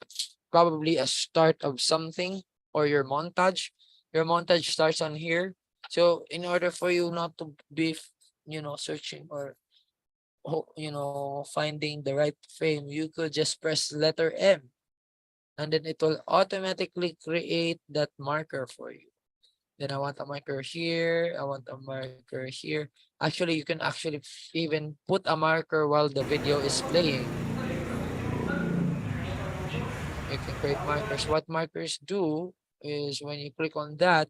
probably a start of something, or your montage. Your montage starts on here. So in order for you not to be, searching or finding the right frame, you could just press letter M and then it will automatically create that marker for you. Then I want a marker here. I want a marker here. Actually, you can actually even put a marker while the video is playing. You can create markers. What markers do is when you click on that,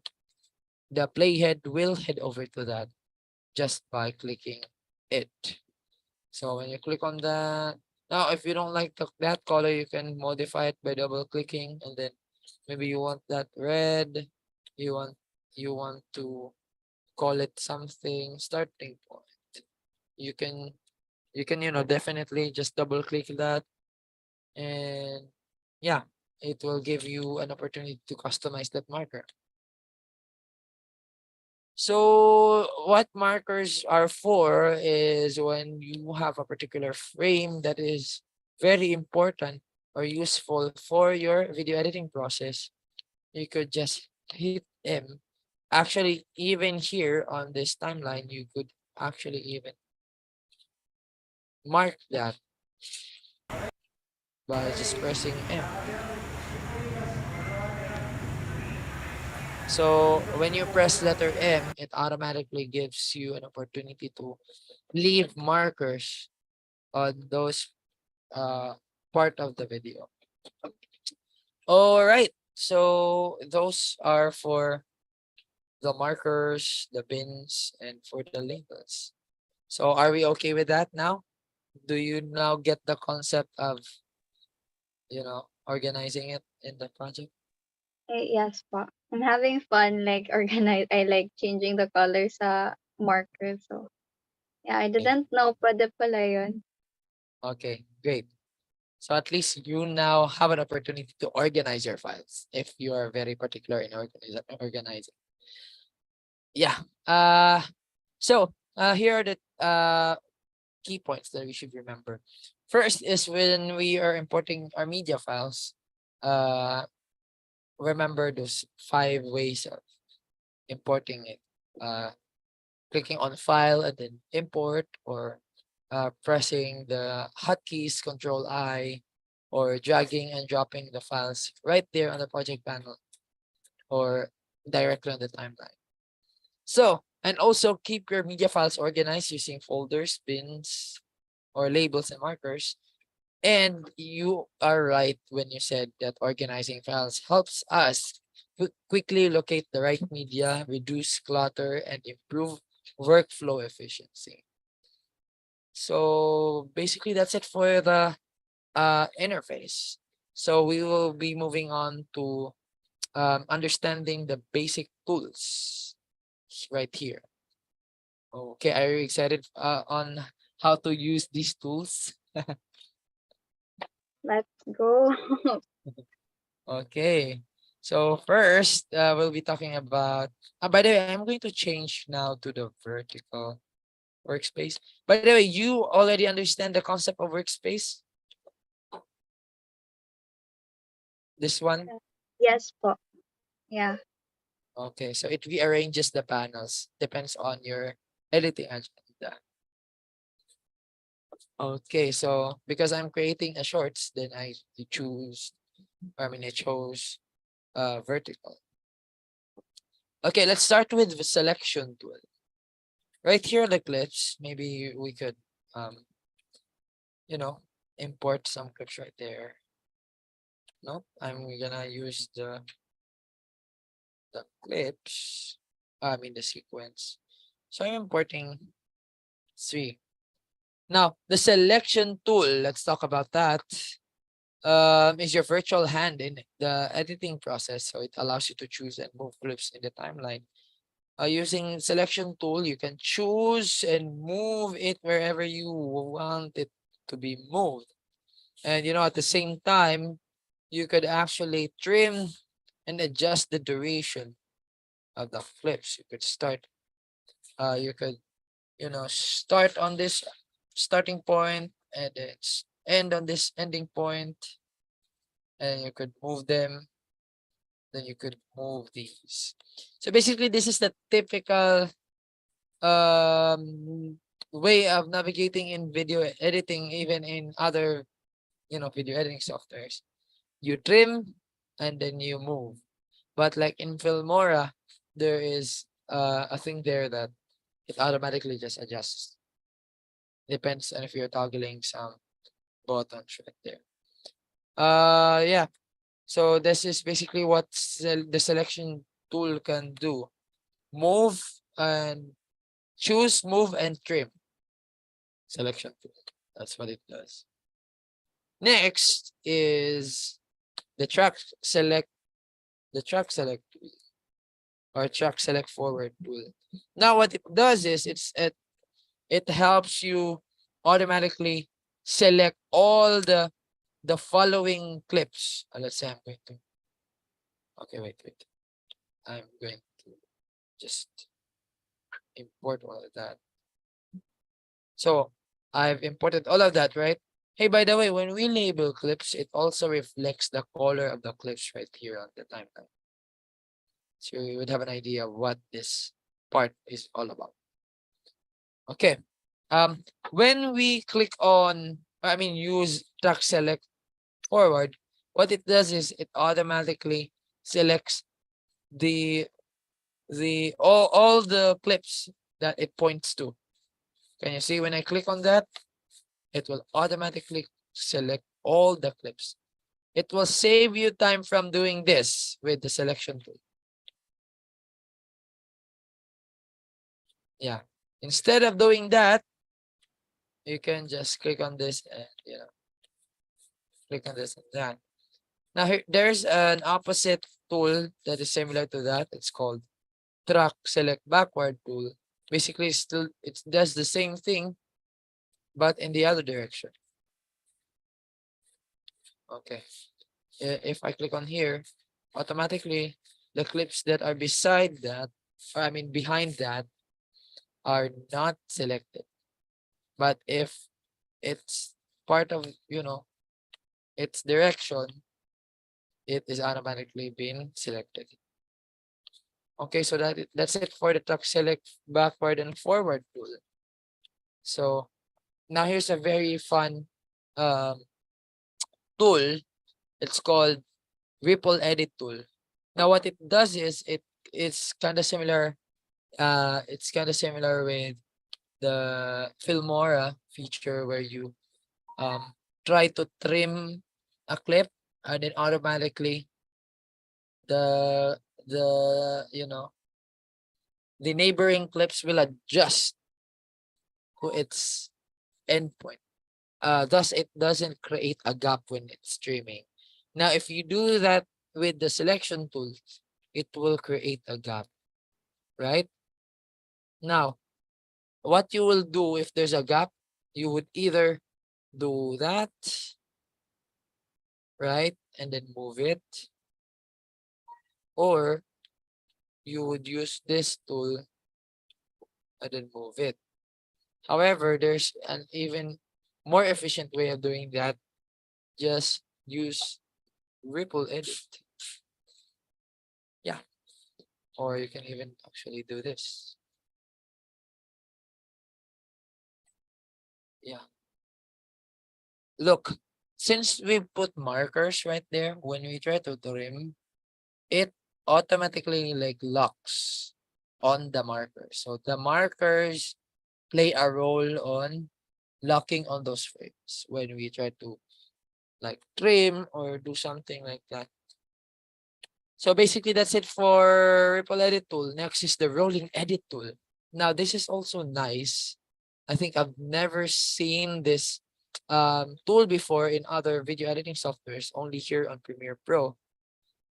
the playhead will head over to that just by clicking it. So when you click on that, now if you don't like that color, you can modify it by double clicking, and then maybe you want that red. You want to call it something starting point. You can definitely just double click that, and yeah, it will give you an opportunity to customize that marker. So what markers are for is when you have a particular frame that is very important or useful for your video editing process, you could just hit M. Actually, even here on this timeline, you could actually even mark that by just pressing M. So when you press letter M, it automatically gives you an opportunity to leave markers on those part of the video. All right. So those are for the markers, the bins, and for the labels. So are we okay with that now? Do you now get the concept of, organizing it in the project? Yes po. I'm having fun like organize I like changing the color sa marker. So, yeah, I Okay. didn't know pwede pala yun. Okay, great. So at least you now have an opportunity to organize your files if you are very particular in organizing. Yeah. Here are the key points that we should remember. First is when we are importing our media files, uh, remember those 5 ways of importing it. Uh, Clicking on file and then import, or pressing the hotkeys Control I, or dragging and dropping the files right there on the project panel or directly on the timeline. So, and also keep your media files organized using folders, bins, or labels and markers. And you are right when you said that organizing files helps us quickly locate the right media, reduce clutter, and improve workflow efficiency. So basically, that's it for the interface. So we will be moving on to understanding the basic tools right here. Okay, are you excited on how to use these tools? Let's go. Okay. So first, we'll be talking about. By the way, I'm going to change now to the vertical workspace. By the way, you already understand the concept of workspace. This one. Yes po. Yeah. Okay, so it rearranges the panels. Depends on your editing agenda. Okay, so because I'm creating a shorts, then I chose vertical. Okay, let's start with the selection tool. Right here, the clips, maybe we could, you know, import some clips right there. No, I'm gonna use the clips, the sequence. So I'm importing 3. Now, the selection tool, let's talk about that. Is your virtual hand in the editing process. So it allows you to choose and move clips in the timeline. Using selection tool, you can choose and move it wherever you want it to be moved. And at the same time, you could actually trim and adjust the duration of the clips. You could, start on this starting point and then end on this ending point, and you could move them, then you could move these. So basically, this is the typical way of navigating in video editing, even in other video editing softwares. You trim and then you move. But like in Filmora, there is a thing there that it automatically just adjusts. Depends on if you're toggling some buttons right there. Yeah. So this is basically what the selection tool can do. Move and choose, move, and trim. Selection tool. That's what it does. Next is the select the track select tool, or track select forward tool. Now what it does is it helps you automatically select all the following clips. Let's say I'm going to. Okay, wait. I'm going to just import all of that. So I've imported all of that, right? Hey, by the way, when we label clips, it also reflects the color of the clips right here on the timeline. So you would have an idea of what this part is all about. Okay. When we click on, I mean, use track select forward, what it does is it automatically selects the all the clips that it points to. Can you see when I click on that? It will automatically select all the clips. It will save you time from doing this with the selection tool. Yeah. Instead of doing that, you can just click on this and click on this and that. Now here, there's an opposite tool that is similar to that. It's called track select backward tool. Basically, still it does the same thing, but in the other direction. Okay. If I click on here, automatically the clips that are beside that, or I mean behind that, are not selected. But if it's part of, its direction, it is automatically being selected. Okay, so that's it for the track select backward and forward tool. So now here's a very fun um, tool. It's called Ripple Edit tool. Now what it does is it's kind of similar. It's kind of similar with the Filmora feature where you try to trim a clip and then automatically the the neighboring clips will adjust to its endpoint. Thus it doesn't create a gap when it's streaming. Now if you do that with the selection tool, it will create a gap, right? Now what you will do if there's a gap, you would either do that, right, and then move it, or you would use this tool and then move it. However, there's an even more efficient way of doing that. Just use ripple edit. Yeah. Or you can even actually do this. Yeah. Look, since we put markers right there, when we try to trim, it automatically like locks on the markers. So the markers play a role on locking on those frames when we try to like trim or do something like that. So basically that's it for Ripple Edit tool. Next is the rolling edit tool. Now this is also nice. I think I've never seen this tool before in other video editing softwares, only here on Premiere Pro.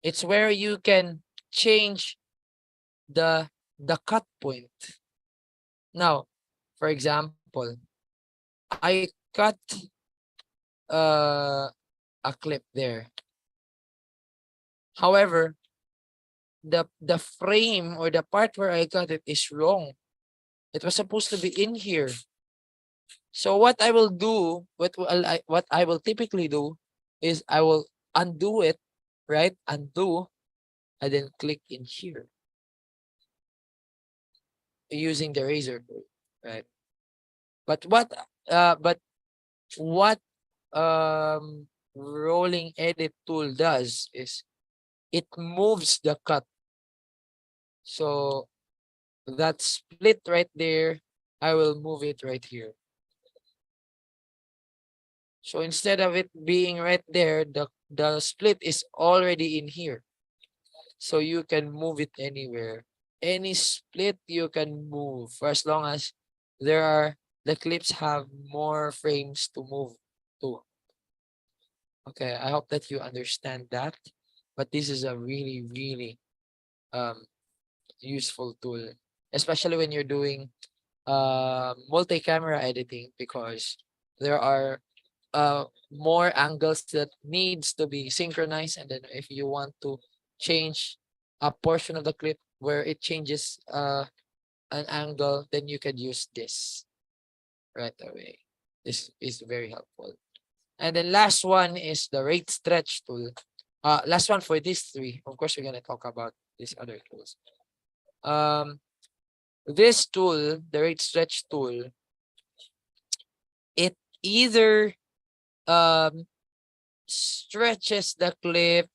It's where you can change the cut point. Now, for example, I cut uh, a clip there. However, the frame or the part where I got it is wrong. It was supposed to be in here. So what I will do, what I will typically do is I will undo it, right? Undo, and then click in here using the razor tool, right? But what rolling edit tool does is it moves the cut. So that split right there, I will move it right here. So instead of it being right there, the split is already in here. So you can move it anywhere. Any split you can move for as long as the clips have more frames to move to. Okay, I hope that you understand that. But this is a really, really useful tool, especially when you're doing multi-camera editing, because there are more angles that needs to be synchronized, and then if you want to change a portion of the clip where it changes an angle, then you can use this right away. This is very helpful. And then last one is the rate stretch tool. Last one for these three. Of course, we're gonna talk about these other tools. This tool, the rate stretch tool, it either stretches the clip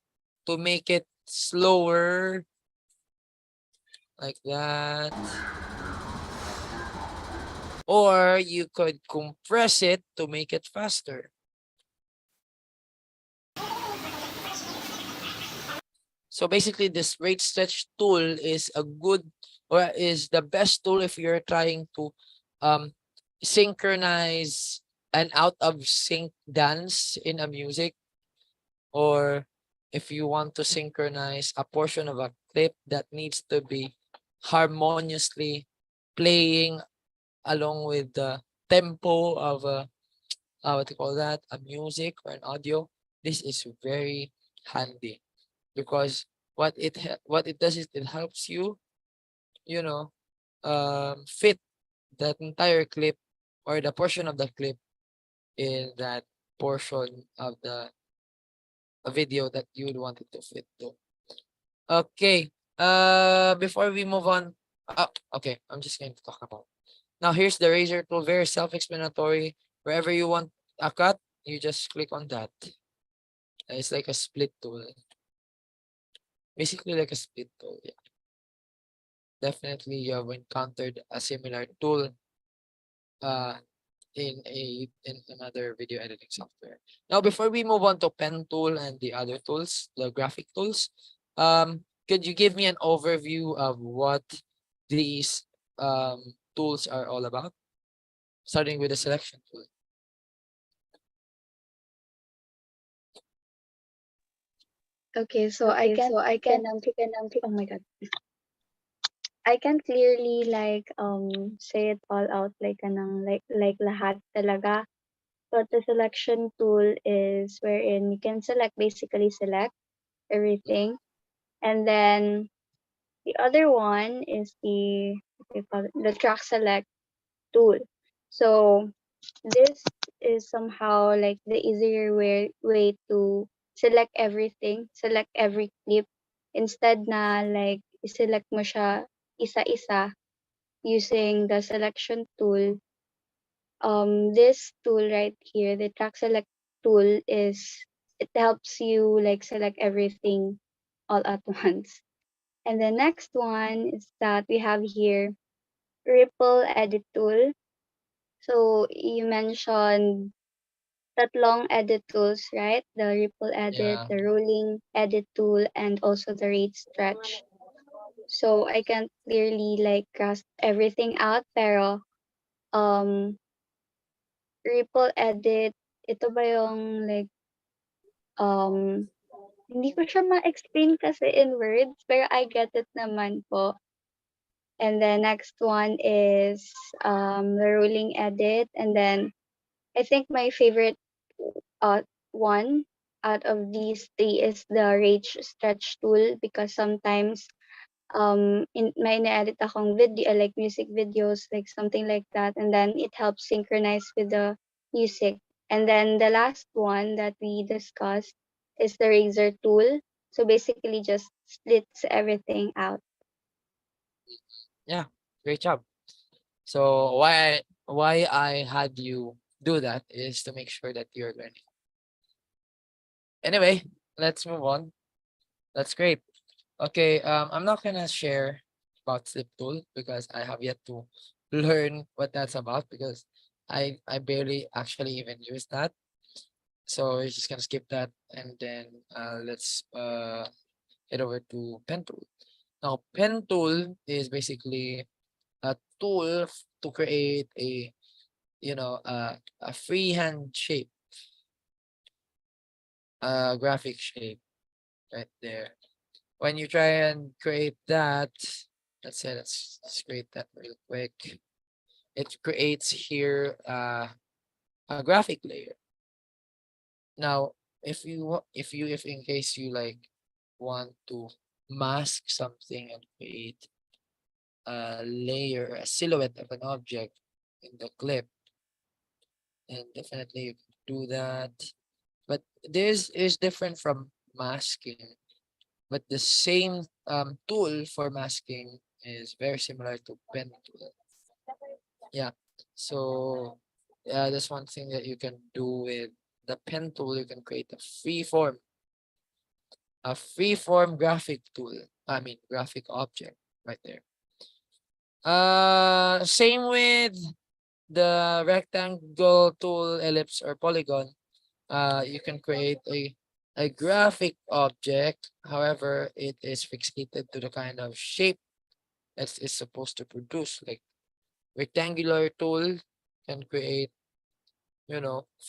to make it slower, like that, or you could compress it to make it faster. So basically, this rate stretch tool is a good, or is the best tool if you're trying to um synchronize an out of sync dance in a music, or if you want to synchronize a portion of a clip that needs to be harmoniously playing along with the tempo of a what do you call that, a music or an audio. This is very handy because what it does is it helps you, you know, fit that entire clip or the portion of the clip in that portion of the video that you would want it to fit to. Okay. Before we move on, okay, I'm just going to talk about. Now here's the razor tool, very self-explanatory. Wherever you want a cut, you just click on that. It's like a split tool. Basically like a split tool. Yeah. Definitely you have encountered a similar tool uh in another video editing software. Now before we move on to pen tool and the other tools, the graphic tools, could you give me an overview of what these tools are all about? Starting with the selection tool. Okay, so I can oh my god. I can clearly like say it all out like kanang like lahat talaga. But the selection tool is wherein you can basically select everything. And then the other one is what do you call it? The track select tool. So this is somehow like the easier way to select everything, select every clip. Instead na like select mo siya isa-isa using the selection tool. This tool right here, the track select tool, is it helps you like select everything all at once. And the next one is that we have here ripple edit tool. So you mentioned that long edit tools, right? The ripple edit, Yeah. the rolling edit tool, and also the rate stretch. So I can't clearly like grasp everything out, pero ripple edit, ito ba yung like um hindi ko siya ma-explain kasi in words, pero I get it naman po. And then next one is the rolling edit, and then I think my favorite uh one out of these three is the rage stretch tool, because sometimes in may na-edit akong video like music videos like something like that, and then it helps synchronize with the music. And then the last one that we discussed is the razor tool. So basically just splits everything out. Yeah. Great job. So why I had you do that is to make sure that you're learning. Anyway, let's move on. That's great. Okay, I'm not gonna share about Slip Tool because I have yet to learn what that's about because I barely actually even use that. So we're just gonna skip that and then let's head over to Pen Tool. Now, Pen Tool is basically a tool to create a a freehand shape, a graphic shape right there. When you try and create that, let's say let's create that real quick. It creates here a graphic layer. Now, if in case you like want to mask something and create a layer, a silhouette of an object in the clip, and definitely you can do that. But this is different from masking, but the same tool for masking is very similar to pen tool. Yeah. So that's one thing that you can do with the pen tool. You can create a free form graphic tool. I mean graphic object right there. Same with the rectangle tool, ellipse, or polygon. You can create a graphic object. However, it is fixated to the kind of shape that it's supposed to produce. Like rectangular tool can create,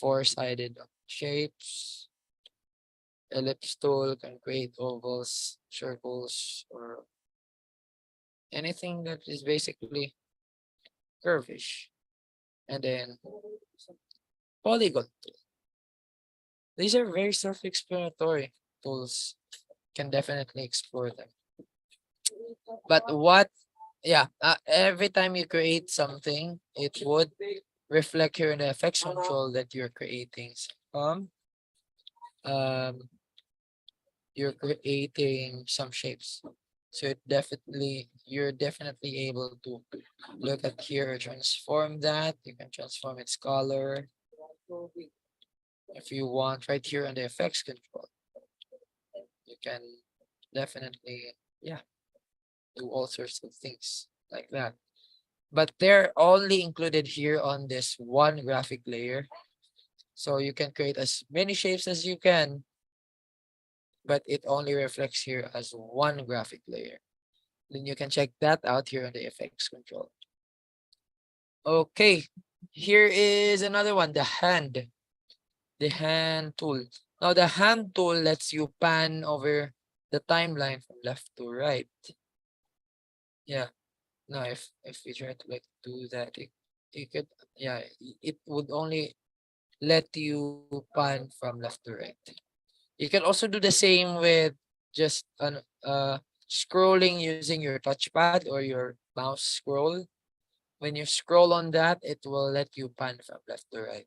four-sided shapes. Ellipse tool can create ovals, circles, or anything that is basically curvish. And then polygon. These are very self-explanatory tools. Can definitely explore them. But every time you create something, it would reflect here in the effects control that you're creating. Um, you're creating some shapes. So you're definitely able to look at here, transform that. You can transform its color if you want right here on the effects control. You can definitely, yeah, do all sorts of things like that. But they're only included here on this one graphic layer. So you can create as many shapes as you can, but it only reflects here as one graphic layer. Then you can check that out here on the effects control. Okay, here is another one, the hand tool. Now the hand tool lets you pan over the timeline from left to right. Yeah. Now if we try to like do that, it could, yeah, it would only let you pan from left to right. You can also do the same with just scrolling using your touchpad or your mouse scroll. When you scroll on that, it will let you pan from left to right.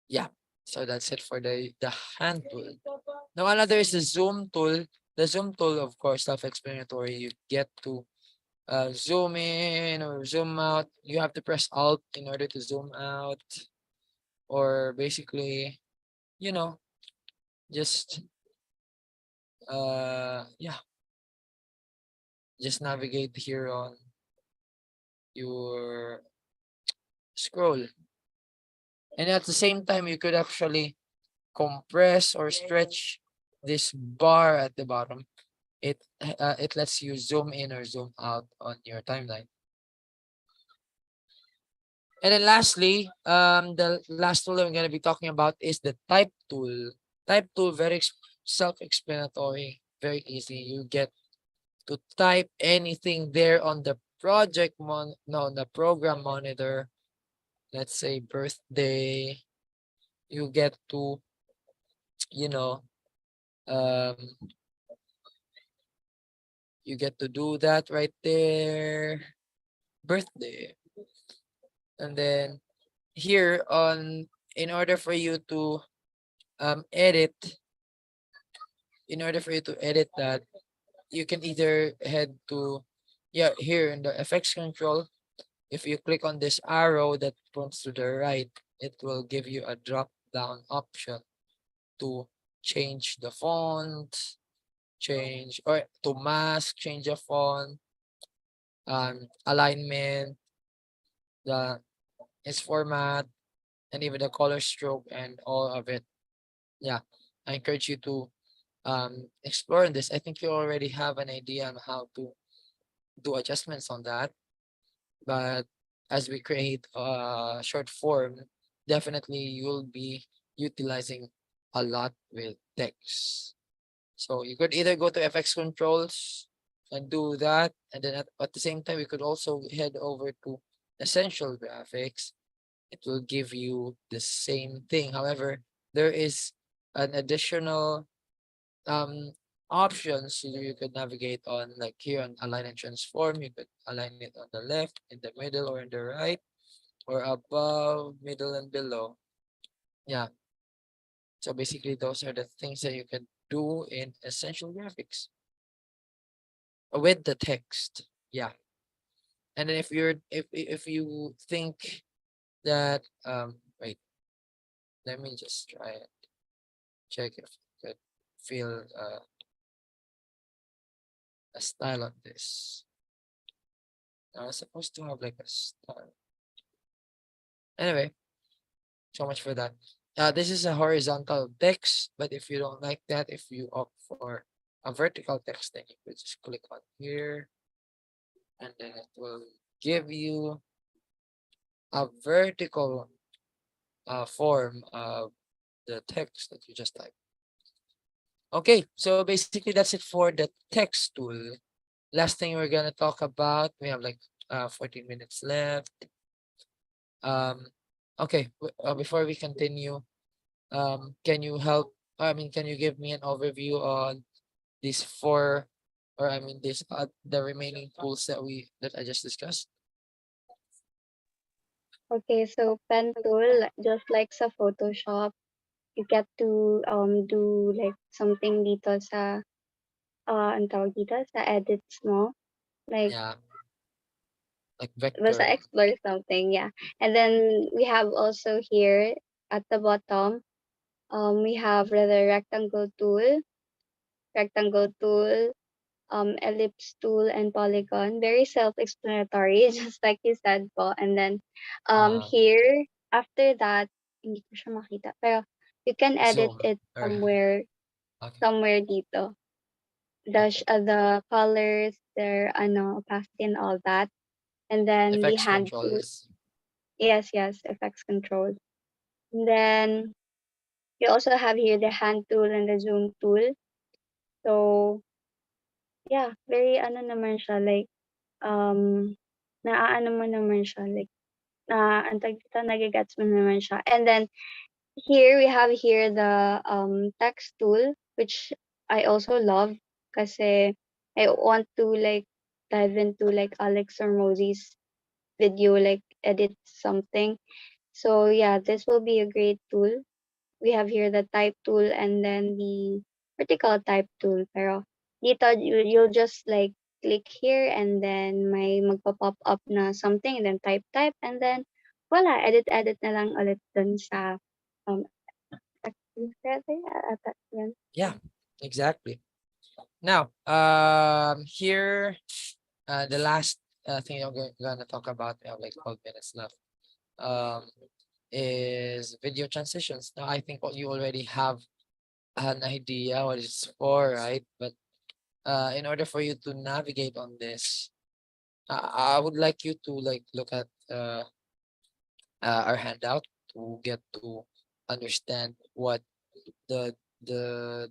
Yeah. So that's it for the hand tool. Now another is the zoom tool. The zoom tool, of course, self-explanatory. You get to zoom in or zoom out. You have to press Alt in order to zoom out, or basically, you know, just yeah, just navigate here on your scroll. And at the same time, you could actually compress or stretch this bar at the bottom. It lets you zoom in or zoom out on your timeline. And then lastly, the last tool I'm going to be talking about is the type tool. Type tool, very self-explanatory, very easy. You get to type anything there on the the program monitor. Let's say birthday. You get to, you know, um, you get to do that right there. Birthday. And then here in order for you to edit, in order for you to edit that, you can either head to, yeah, here in the effects control. If you click on this arrow that points to the right, it will give you a drop down option to change the font, change or to mask, change the font, alignment, the its format, and even the color stroke and all of it. Yeah, I encourage you to explore this. I think you already have an idea on how to do adjustments on that, but as we create a short form, definitely you'll be utilizing a lot with text. So you could either go to FX controls and do that, and then at the same time, you could also head over to essential graphics. It will give you the same thing. However, there is an additional um options, you could navigate on like here on align and transform. You could align it on the left, in the middle, or in the right, or above, middle, and below. Yeah. So basically, those are the things that you can do in essential graphics with the text. Yeah. And then if you think that wait, let me just try it. Check if you could feel a style on this. I was supposed to have like a style. Anyway, so much for that. This is a horizontal text, but if you don't like that, if you opt for a vertical text, then you could just click on here, and then it will give you a vertical form of the text that you just typed. Okay, so basically that's it for the text tool. Last thing we're gonna talk about, we have like 14 minutes left. Um, okay, before we continue, can you help? I mean, can you give me an overview on these four, or I mean, this the remaining tools that I just discussed? Okay, so pen tool, just like sa Photoshop, you get to do like something dito sa ang tawag dito sa edits mo, like Yeah, like basta vectoring. explore something, yeah. And then we have also here at the bottom, we have the rectangle tool, ellipse tool, and polygon. Very self-explanatory, just like you said po. And then Uh, here, after that, hindi ko siya makita. Pero you can edit Zoom it or okay, somewhere dito. okay. The colors, their opacity and all that. And then the Effects hand tool. controls. Yes, yes, effects control. And then you also have here the hand tool and the zoom tool. So yeah, very naman siya, like naaano mo naman siya, like ang tawag dito, nage-gets mo naman siya. And then here we have here the text tool, which I also love kasi I want to like dive into like Alex or Mosey's video, like edit something. So yeah, this will be a great tool. We have here the type tool and then the vertical type tool. Pero dito, you'll just like click here and then may magpa-pop up na something and then type and then voila, edit na lang ulit dun sa um ata yun. Yeah, exactly. Now, here, the last thing I'm gonna talk about, we have like 12 minutes left, um, is video transitions. Now, I think you already have an idea what it's for, right? But in order for you to navigate on this, I would like you to like look at our handout to get to understand what the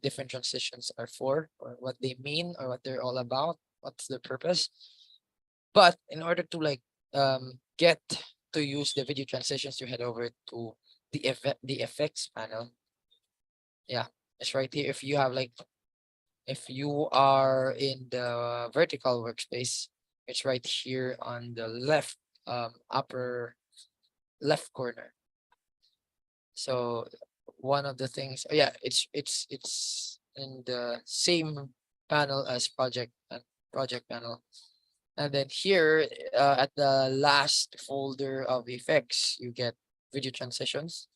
different transitions are for, or what they mean, or what they're all about, what's the purpose. But in order to like get to use the video transitions, you head over to the effects panel. Yeah, it's right here. If you are in the vertical workspace, it's right here on the left upper left corner. So one of the things, oh yeah, it's in the same panel as project panel. And then here at the last folder of effects, you get video transitions.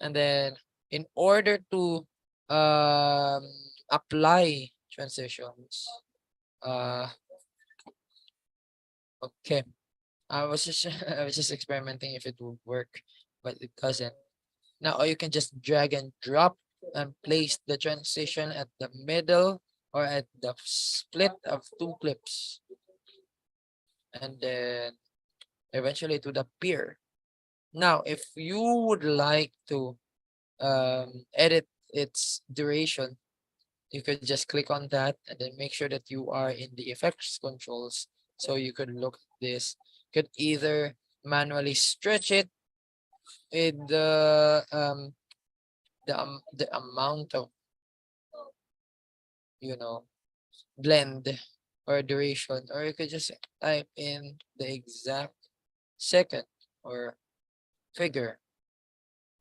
And then in order to um apply transitions, uh okay, I was just I was just experimenting if it would work, but it doesn't. Now, or you can just drag and drop and place the transition at the middle or at the split of two clips. And then eventually it would appear. Now, if you would like to edit its duration, you could just click on that and then make sure that you are in the effects controls. So you could look at this. Could either manually stretch it with the amount of you know, blend or duration, or you could just type in the exact second or figure,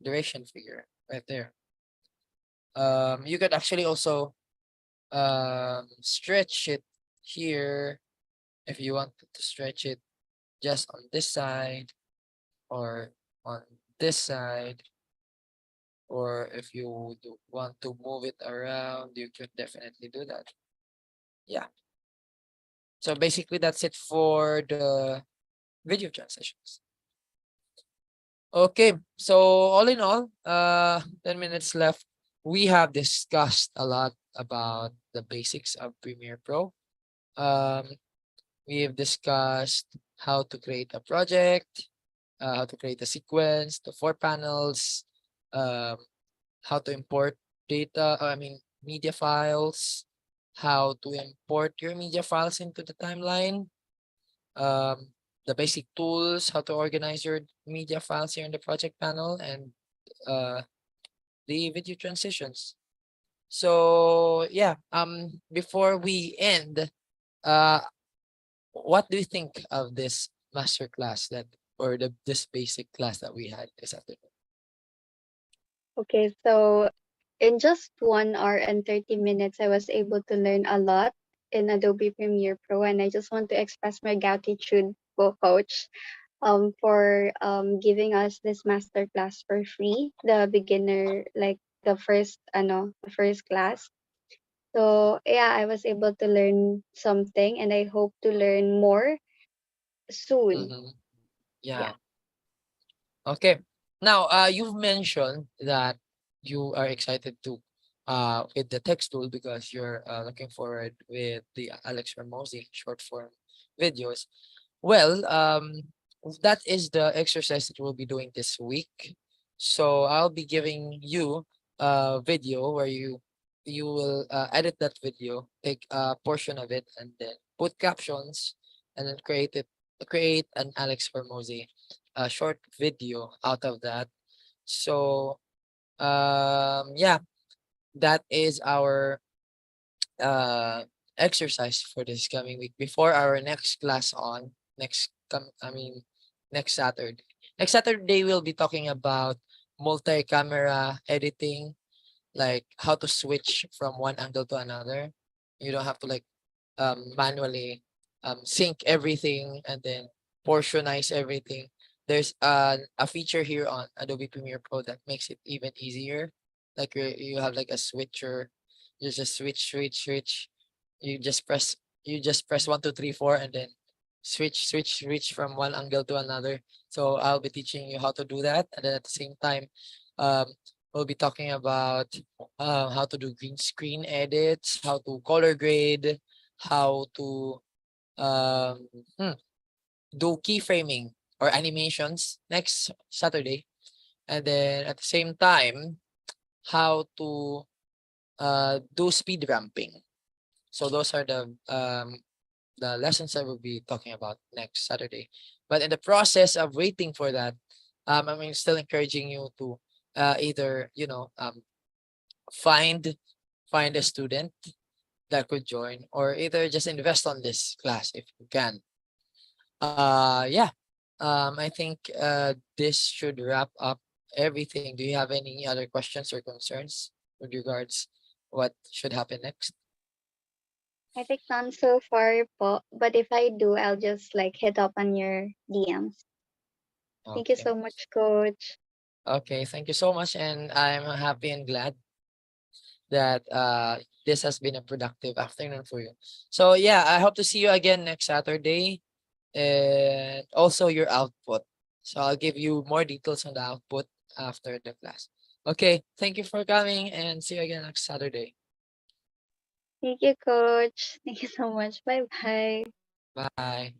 duration figure right there. You could actually also stretch it here if you want to stretch it just on this side or on this side, or if you want to move it around, you can definitely do that. Yeah. So basically, that's it for the video transitions. Okay. So all in all, 10 minutes left. We have discussed a lot about the basics of Premiere Pro. Um, we have discussed how to create a project, how to create a sequence, the four panels, um, how to import data, media files, how to import your media files into the timeline, um, the basic tools, how to organize your media files here in the project panel, and uh, the video transitions. So yeah, before we end, uh, what do you think of this master class that, or this basic class that we had this afternoon? Okay, so in just 1 hour and 30 minutes, I was able to learn a lot in Adobe Premiere Pro, and I just want to express my gratitude for Coach for giving us this master class for free, the beginner, like the first class. So yeah, I was able to learn something, and I hope to learn more soon. Mm-hmm. Yeah. Yeah. Okay. Now, you've mentioned that you are excited to with the text tool because you're looking forward with the Alex Ramosi short form videos. Well, that is the exercise that we'll be doing this week. So I'll be giving you a video where you will edit that video, take a portion of it, and then put captions, and then create an Alex Hormozy a short video out of that. So yeah, that is our exercise for this coming week before our next class on next Saturday. Next Saturday we'll be talking about multi-camera editing, like how to switch from one angle to another. You don't have to like manually sync everything and then portionize everything. There's a feature here on Adobe Premiere Pro that makes it even easier. Like you have like a switcher, you just switch. You just press one, two, three, four, and then switch from one angle to another. So I'll be teaching you how to do that, and then at the same time, um, we'll be talking about how to do green screen edits, how to color grade, how to um, hmm, do keyframing or animations next Saturday. And then at the same time, how to do speed ramping. So those are the lessons I will be talking about next Saturday. But in the process of waiting for that, still encouraging you to either find find a student that could join, or either just invest on this class if you can. Yeah. I think this should wrap up everything. Do you have any other questions or concerns with regards what should happen next? I think none so far po, but if I do, I'll just like hit up on your DMs. Thank you Okay. so much, Coach. Okay, thank you so much, and I'm happy and glad that this has been a productive afternoon for you. So yeah, I hope to see you again next Saturday, and also your output. So I'll give you more details on the output after the class. Okay, thank you for coming, and see you again next Saturday. Thank you, Coach. Thank you so much. Bye bye. Bye.